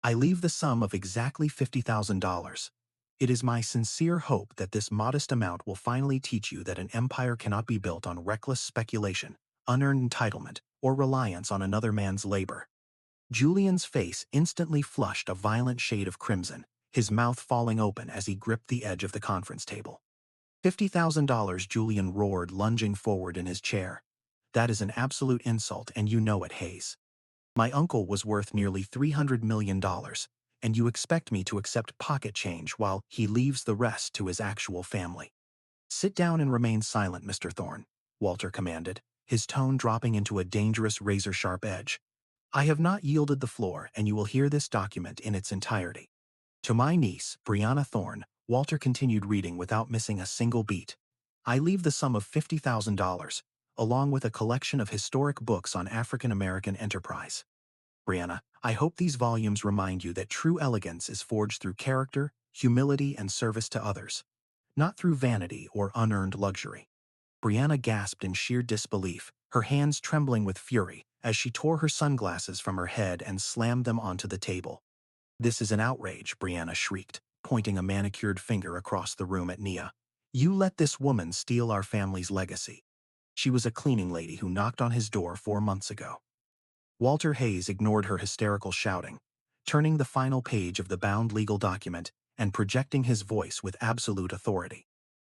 I leave the sum of exactly $50,000. It is my sincere hope that this modest amount will finally teach you that an empire cannot be built on reckless speculation, unearned entitlement, or reliance on another man's labor. Julian's face instantly flushed a violent shade of crimson, his mouth falling open as he gripped the edge of the conference table. $50,000, Julian roared, lunging forward in his chair. That is an absolute insult, and you know it, Hayes. My uncle was worth nearly $300 million, and you expect me to accept pocket change while he leaves the rest to his actual family. Sit down and remain silent, Mr. Thorne, Walter commanded, his tone dropping into a dangerous razor-sharp edge. I have not yielded the floor, and you will hear this document in its entirety. To my niece, Brianna Thorne, Walter continued reading without missing a single beat. I leave the sum of $50,000, along with a collection of historic books on African-American enterprise. Brianna, I hope these volumes remind you that true elegance is forged through character, humility, and service to others, not through vanity or unearned luxury. Brianna gasped in sheer disbelief, her hands trembling with fury, as she tore her sunglasses from her head and slammed them onto the table. This is an outrage, Brianna shrieked, pointing a manicured finger across the room at Nia. You let this woman steal our family's legacy. She was a cleaning lady who knocked on his door 4 months ago. Walter Hayes ignored her hysterical shouting, turning the final page of the bound legal document and projecting his voice with absolute authority.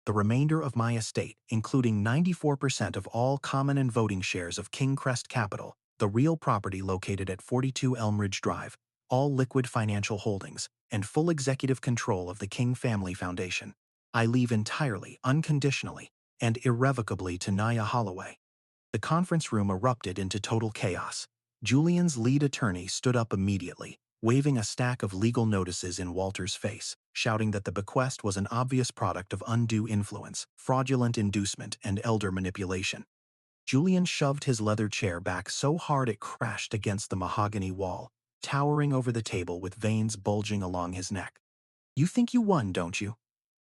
The remainder of my estate, including 94% of all common and voting shares of King Crest Capital, the real property located at 42 Elmridge Drive, all liquid financial holdings, and full executive control of the King Family Foundation, I leave entirely, unconditionally, and irrevocably to Nia Holloway. The conference room erupted into total chaos. Julian's lead attorney stood up immediately, waving a stack of legal notices in Walter's face, shouting that the bequest was an obvious product of undue influence, fraudulent inducement, and elder manipulation. Julian shoved his leather chair back so hard it crashed against the mahogany wall, towering over the table with veins bulging along his neck. You think you won, don't you?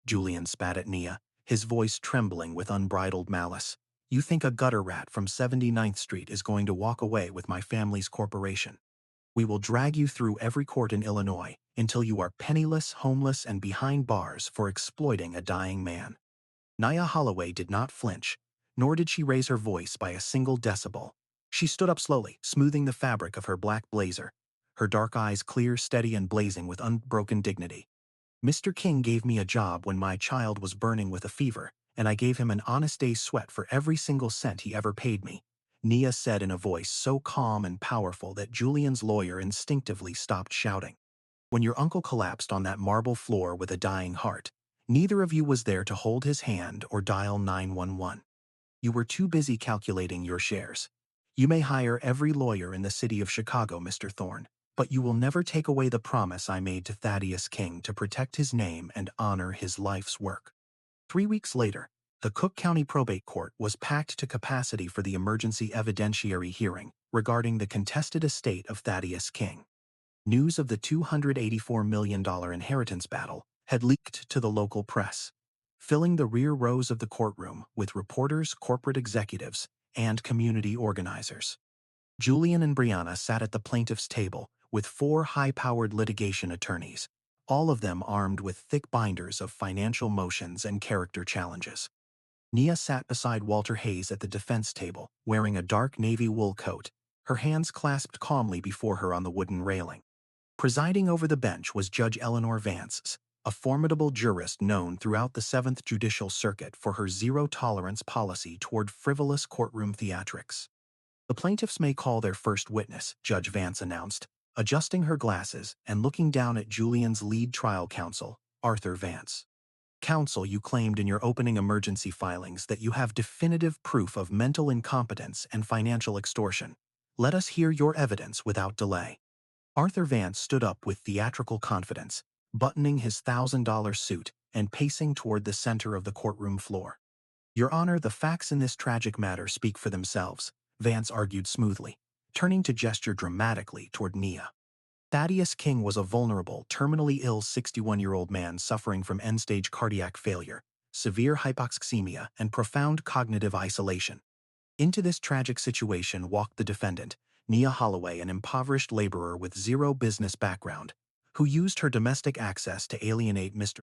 Julian spat at Nia, his voice trembling with unbridled malice. You think a gutter rat from 79th Street is going to walk away with my family's corporation? We will drag you through every court in Illinois until you are penniless, homeless, and behind bars for exploiting a dying man. Nia Holloway did not flinch, nor did she raise her voice by a single decibel. She stood up slowly, smoothing the fabric of her black blazer, her dark eyes clear, steady, and blazing with unbroken dignity. Mr. King gave me a job when my child was burning with a fever, and I gave him an honest day's sweat for every single cent he ever paid me, Nia said in a voice so calm and powerful that Julian's lawyer instinctively stopped shouting. When your uncle collapsed on that marble floor with a dying heart, neither of you was there to hold his hand or dial 911. You were too busy calculating your shares. You may hire every lawyer in the city of Chicago, Mr. Thorne, but you will never take away the promise I made to Thaddeus King to protect his name and honor his life's work. 3 weeks later, the Cook County Probate Court was packed to capacity for the emergency evidentiary hearing regarding the contested estate of Thaddeus King. News of the $284 million inheritance battle had leaked to the local press, filling the rear rows of the courtroom with reporters, corporate executives, and community organizers. Julian and Brianna sat at the plaintiff's table with 4 high-powered litigation attorneys, all of them armed with thick binders of financial motions and character challenges. Nia sat beside Walter Hayes at the defense table, wearing a dark navy wool coat, her hands clasped calmly before her on the wooden railing. Presiding over the bench was Judge Eleanor Vance, a formidable jurist known throughout the 7th Judicial Circuit for her zero-tolerance policy toward frivolous courtroom theatrics. The plaintiffs may call their first witness, Judge Vance announced, adjusting her glasses and looking down at Julian's lead trial counsel, Arthur Vance. Counsel, you claimed in your opening emergency filings that you have definitive proof of mental incompetence and financial extortion. Let us hear your evidence without delay. Arthur Vance stood up with theatrical confidence, buttoning his $1,000 suit and pacing toward the center of the courtroom floor. "Your Honor, the facts in this tragic matter speak for themselves," Vance argued smoothly, turning to gesture dramatically toward Nia. Thaddeus King was a vulnerable, terminally ill 61-year-old man suffering from end-stage cardiac failure, severe hypoxemia, and profound cognitive isolation. Into this tragic situation walked the defendant, Nia Holloway, an impoverished laborer with zero business background, who used her domestic access to alienate Mr.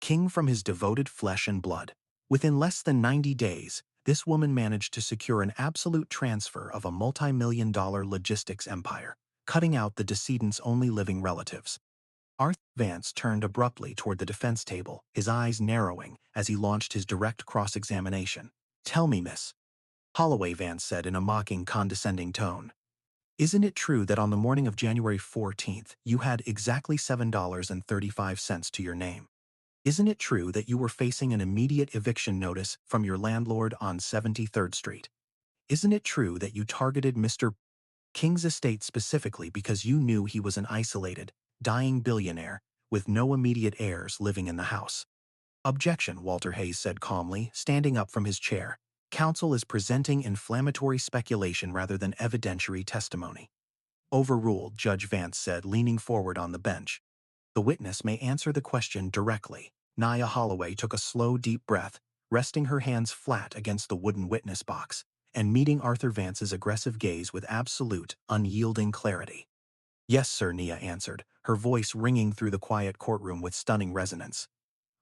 King from his devoted flesh and blood. Within less than 90 days, this woman managed to secure an absolute transfer of a multi-million-dollar logistics empire, cutting out the decedent's only living relatives. Arthur Vance turned abruptly toward the defense table, his eyes narrowing as he launched his direct cross-examination. "Tell me, Miss Holloway," Vance said in a mocking, condescending tone, "isn't it true that on the morning of January 14th, you had exactly $7.35 to your name? Isn't it true that you were facing an immediate eviction notice from your landlord on 73rd Street? Isn't it true that you targeted Mr. King's estate specifically because you knew he was an isolated, dying billionaire with no immediate heirs living in the house?" "Objection," Walter Hayes said calmly, standing up from his chair. "Counsel is presenting inflammatory speculation rather than evidentiary testimony." "Overruled," Judge Vance said, leaning forward on the bench. "The witness may answer the question directly." Nia Holloway took a slow, deep breath, resting her hands flat against the wooden witness box, and meeting Arthur Vance's aggressive gaze with absolute, unyielding clarity. "Yes, sir," Nia answered, her voice ringing through the quiet courtroom with stunning resonance.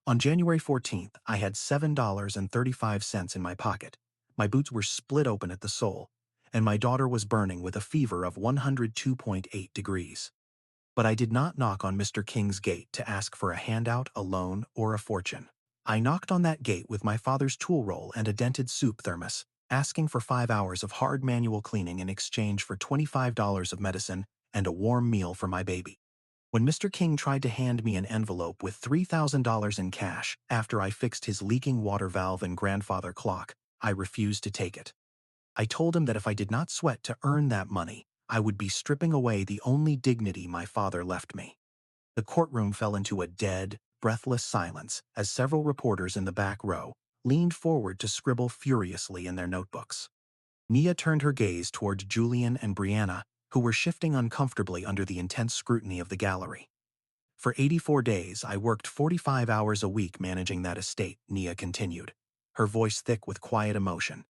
"On January 14th, I had $7.35 in my pocket. My boots were split open at the sole, and my daughter was burning with a fever of 102.8 degrees. But I did not knock on Mr. King's gate to ask for a handout, a loan, or a fortune. I knocked on that gate with my father's tool roll and a dented soup thermos, asking for 5 hours of hard manual cleaning in exchange for $25 of medicine and a warm meal for my baby. When Mr. King tried to hand me an envelope with $3,000 in cash after I fixed his leaking water valve and grandfather clock, I refused to take it. I told him that if I did not sweat to earn that money, I would be stripping away the only dignity my father left me." The courtroom fell into a dead, breathless silence as several reporters in the back row leaned forward to scribble furiously in their notebooks. Nia turned her gaze toward Julian and Brianna, who were shifting uncomfortably under the intense scrutiny of the gallery. "For 84 days, I worked 45 hours a week managing that estate," Nia continued, her voice thick with quiet emotion.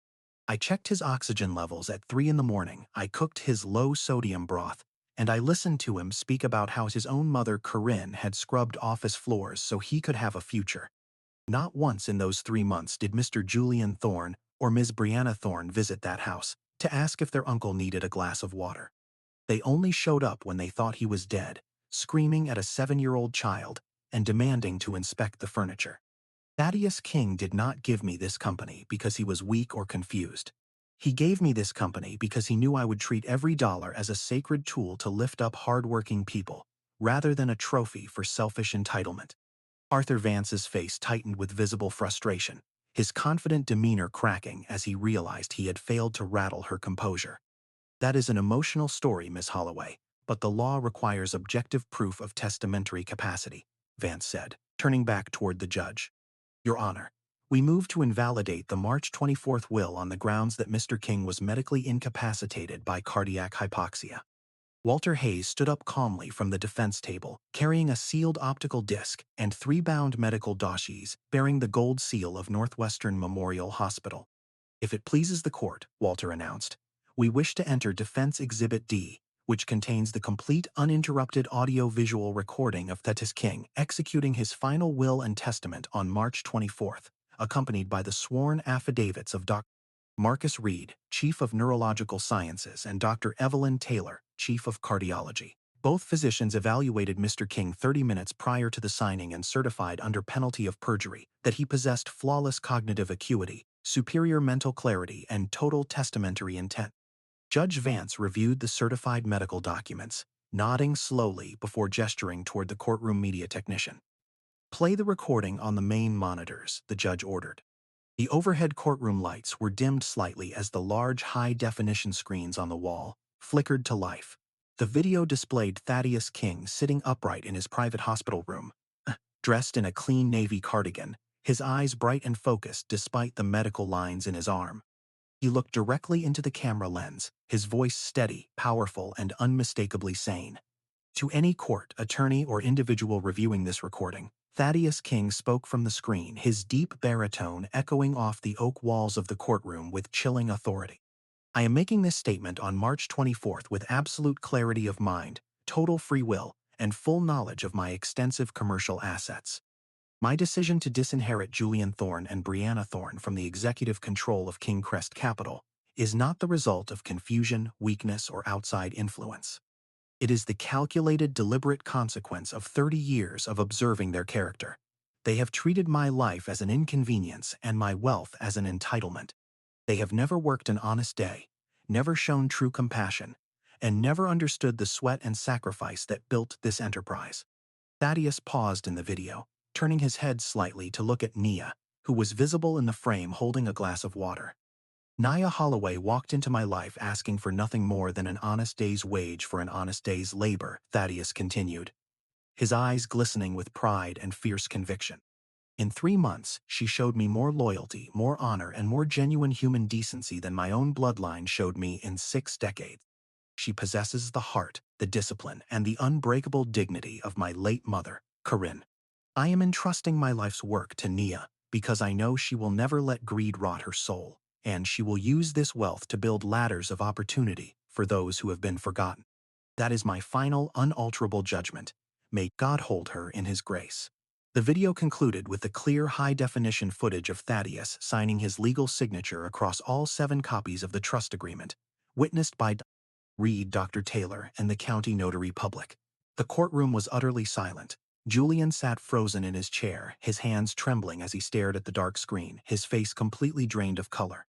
"I checked his oxygen levels at 3 in the morning, I cooked his low-sodium broth, and I listened to him speak about how his own mother, Corinne, had scrubbed office floors so he could have a future. Not once in those 3 months did Mr. Julian Thorne or Ms. Brianna Thorne visit that house to ask if their uncle needed a glass of water. They only showed up when they thought he was dead, screaming at a 7-year-old child and demanding to inspect the furniture. Thaddeus King did not give me this company because he was weak or confused. He gave me this company because he knew I would treat every dollar as a sacred tool to lift up hard-working people, rather than a trophy for selfish entitlement." Arthur Vance's face tightened with visible frustration, his confident demeanor cracking as he realized he had failed to rattle her composure. "That is an emotional story, Miss Holloway, but the law requires objective proof of testamentary capacity," Vance said, turning back toward the judge. "Your Honor, we move to invalidate the March 24th will on the grounds that Mr. King was medically incapacitated by cardiac hypoxia." Walter Hayes stood up calmly from the defense table, carrying a sealed optical disc and 3 bound medical dossiers bearing the gold seal of Northwestern Memorial Hospital. "If it pleases the court," Walter announced, "we wish to enter Defense Exhibit D, which contains the complete uninterrupted audio-visual recording of Thaddeus King executing his final will and testament on March 24th, accompanied by the sworn affidavits of Dr. Marcus Reed, Chief of Neurological Sciences, and Dr. Evelyn Taylor, Chief of Cardiology. Both physicians evaluated Mr. King 30 minutes prior to the signing and certified under penalty of perjury that he possessed flawless cognitive acuity, superior mental clarity, and total testamentary intent." Judge Vance reviewed the certified medical documents, nodding slowly before gesturing toward the courtroom media technician. "Play the recording on the main monitors," the judge ordered. The overhead courtroom lights were dimmed slightly as the large high-definition screens on the wall flickered to life. The video displayed Thaddeus King sitting upright in his private hospital room, dressed in a clean navy cardigan, his eyes bright and focused despite the medical lines in his arm. He looked directly into the camera lens, his voice steady, powerful, and unmistakably sane. To any court, attorney, or individual reviewing this recording, Thaddeus King spoke from the screen, his deep baritone echoing off the oak walls of the courtroom with chilling authority. I am making this statement on March 24th with absolute clarity of mind, total free will, and full knowledge of my extensive commercial assets. My decision to disinherit Julian Thorne and Brianna Thorne from the executive control of King Crest Capital is not the result of confusion, weakness, or outside influence. It is the calculated, deliberate consequence of 30 years of observing their character. They have treated my life as an inconvenience and my wealth as an entitlement. They have never worked an honest day, never shown true compassion, and never understood the sweat and sacrifice that built this enterprise. Thaddeus paused in the video, turning his head slightly to look at Nia, who was visible in the frame holding a glass of water. Nia Holloway walked into my life asking for nothing more than an honest day's wage for an honest day's labor, Thaddeus continued, his eyes glistening with pride and fierce conviction. In 3 months, she showed me more loyalty, more honor, and more genuine human decency than my own bloodline showed me in 6 decades. She possesses the heart, the discipline, and the unbreakable dignity of my late mother, Corinne. I am entrusting my life's work to Nia because I know she will never let greed rot her soul, and she will use this wealth to build ladders of opportunity for those who have been forgotten. That is my final, unalterable judgment. May God hold her in his grace. The video concluded with the clear, high-definition footage of Thaddeus signing his legal signature across all 7 copies of the trust agreement, witnessed by Reed, Dr. Taylor, and the county notary public. The courtroom was utterly silent. Julian sat frozen in his chair, his hands trembling as he stared at the dark screen, his face completely drained of color.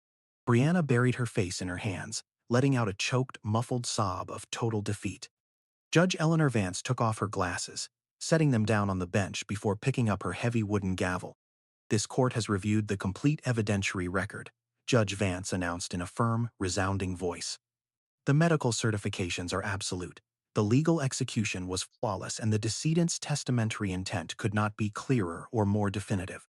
Brianna buried her face in her hands, letting out a choked, muffled sob of total defeat. Judge Eleanor Vance took off her glasses, setting them down on the bench before picking up her heavy wooden gavel. This court has reviewed the complete evidentiary record, Judge Vance announced in a firm, resounding voice. The medical certifications are absolute. The legal execution was flawless, and the decedent's testamentary intent could not be clearer or more definitive.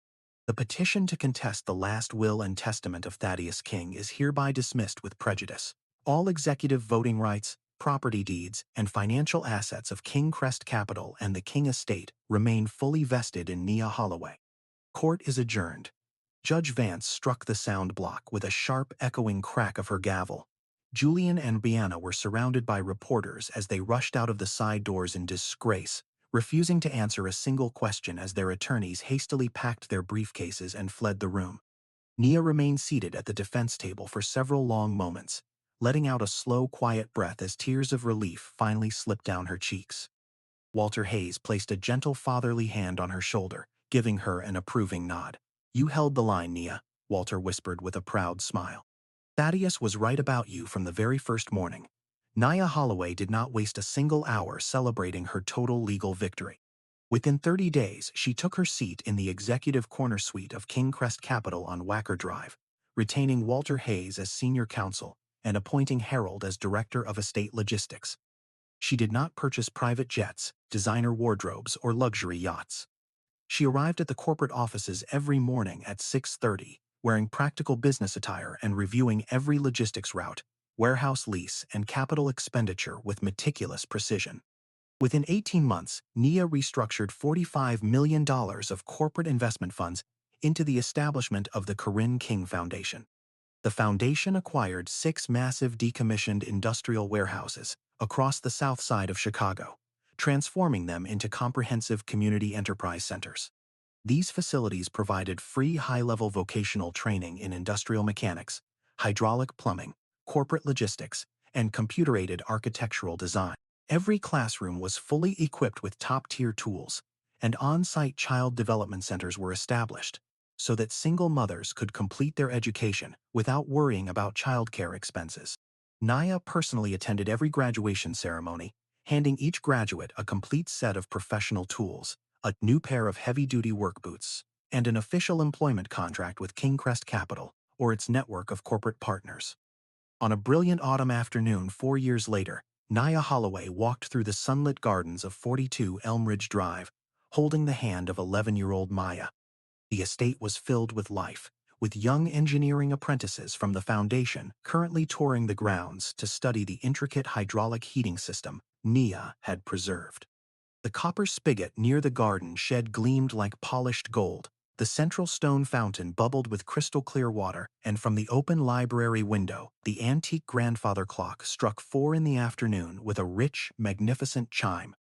The petition to contest the last will and testament of Thaddeus King is hereby dismissed with prejudice. All executive voting rights, property deeds, and financial assets of King Crest Capital and the King estate remain fully vested in Nia Holloway. Court is adjourned. Judge Vance struck the sound block with a sharp, echoing crack of her gavel. Julian and Brianna were surrounded by reporters as they rushed out of the side doors in disgrace, refusing to answer a single question as their attorneys hastily packed their briefcases and fled the room. Nia remained seated at the defense table for several long moments, letting out a slow, quiet breath as tears of relief finally slipped down her cheeks. Walter Hayes placed a gentle fatherly hand on her shoulder, giving her an approving nod. "You held the line, Nia," Walter whispered with a proud smile. "Thaddeus was right about you from the very first morning." Nia Holloway did not waste a single hour celebrating her total legal victory. Within 30 days, she took her seat in the executive corner suite of King Crest Capital on Wacker Drive, retaining Walter Hayes as senior counsel and appointing Harold as director of estate logistics. She did not purchase private jets, designer wardrobes, or luxury yachts. She arrived at the corporate offices every morning at 6:30, wearing practical business attire and reviewing every logistics route, warehouse lease, and capital expenditure with meticulous precision. Within 18 months, Nia restructured $45 million of corporate investment funds into the establishment of the Corinne King Foundation. The foundation acquired 6 massive decommissioned industrial warehouses across the south side of Chicago, transforming them into comprehensive community enterprise centers. These facilities provided free high-level vocational training in industrial mechanics, hydraulic plumbing, corporate logistics, and computer-aided architectural design. Every classroom was fully equipped with top-tier tools, and on-site child development centers were established, so that single mothers could complete their education without worrying about childcare expenses. Nia personally attended every graduation ceremony, handing each graduate a complete set of professional tools, a new pair of heavy-duty work boots, and an official employment contract with King Crest Capital or its network of corporate partners. On a brilliant autumn afternoon 4 years later, Nia Holloway walked through the sunlit gardens of 42 Elmridge Drive, holding the hand of 11-year-old Maya. The estate was filled with life, with young engineering apprentices from the foundation currently touring the grounds to study the intricate hydraulic heating system Nia had preserved. The copper spigot near the garden shed gleamed like polished gold. The central stone fountain bubbled with crystal-clear water, and from the open library window, the antique grandfather clock struck 4 in the afternoon with a rich, magnificent chime.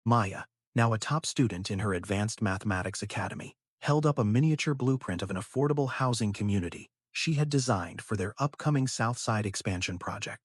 Maya, now a top student in her advanced mathematics academy, held up a miniature blueprint of an affordable housing community she had designed for their upcoming Southside expansion project.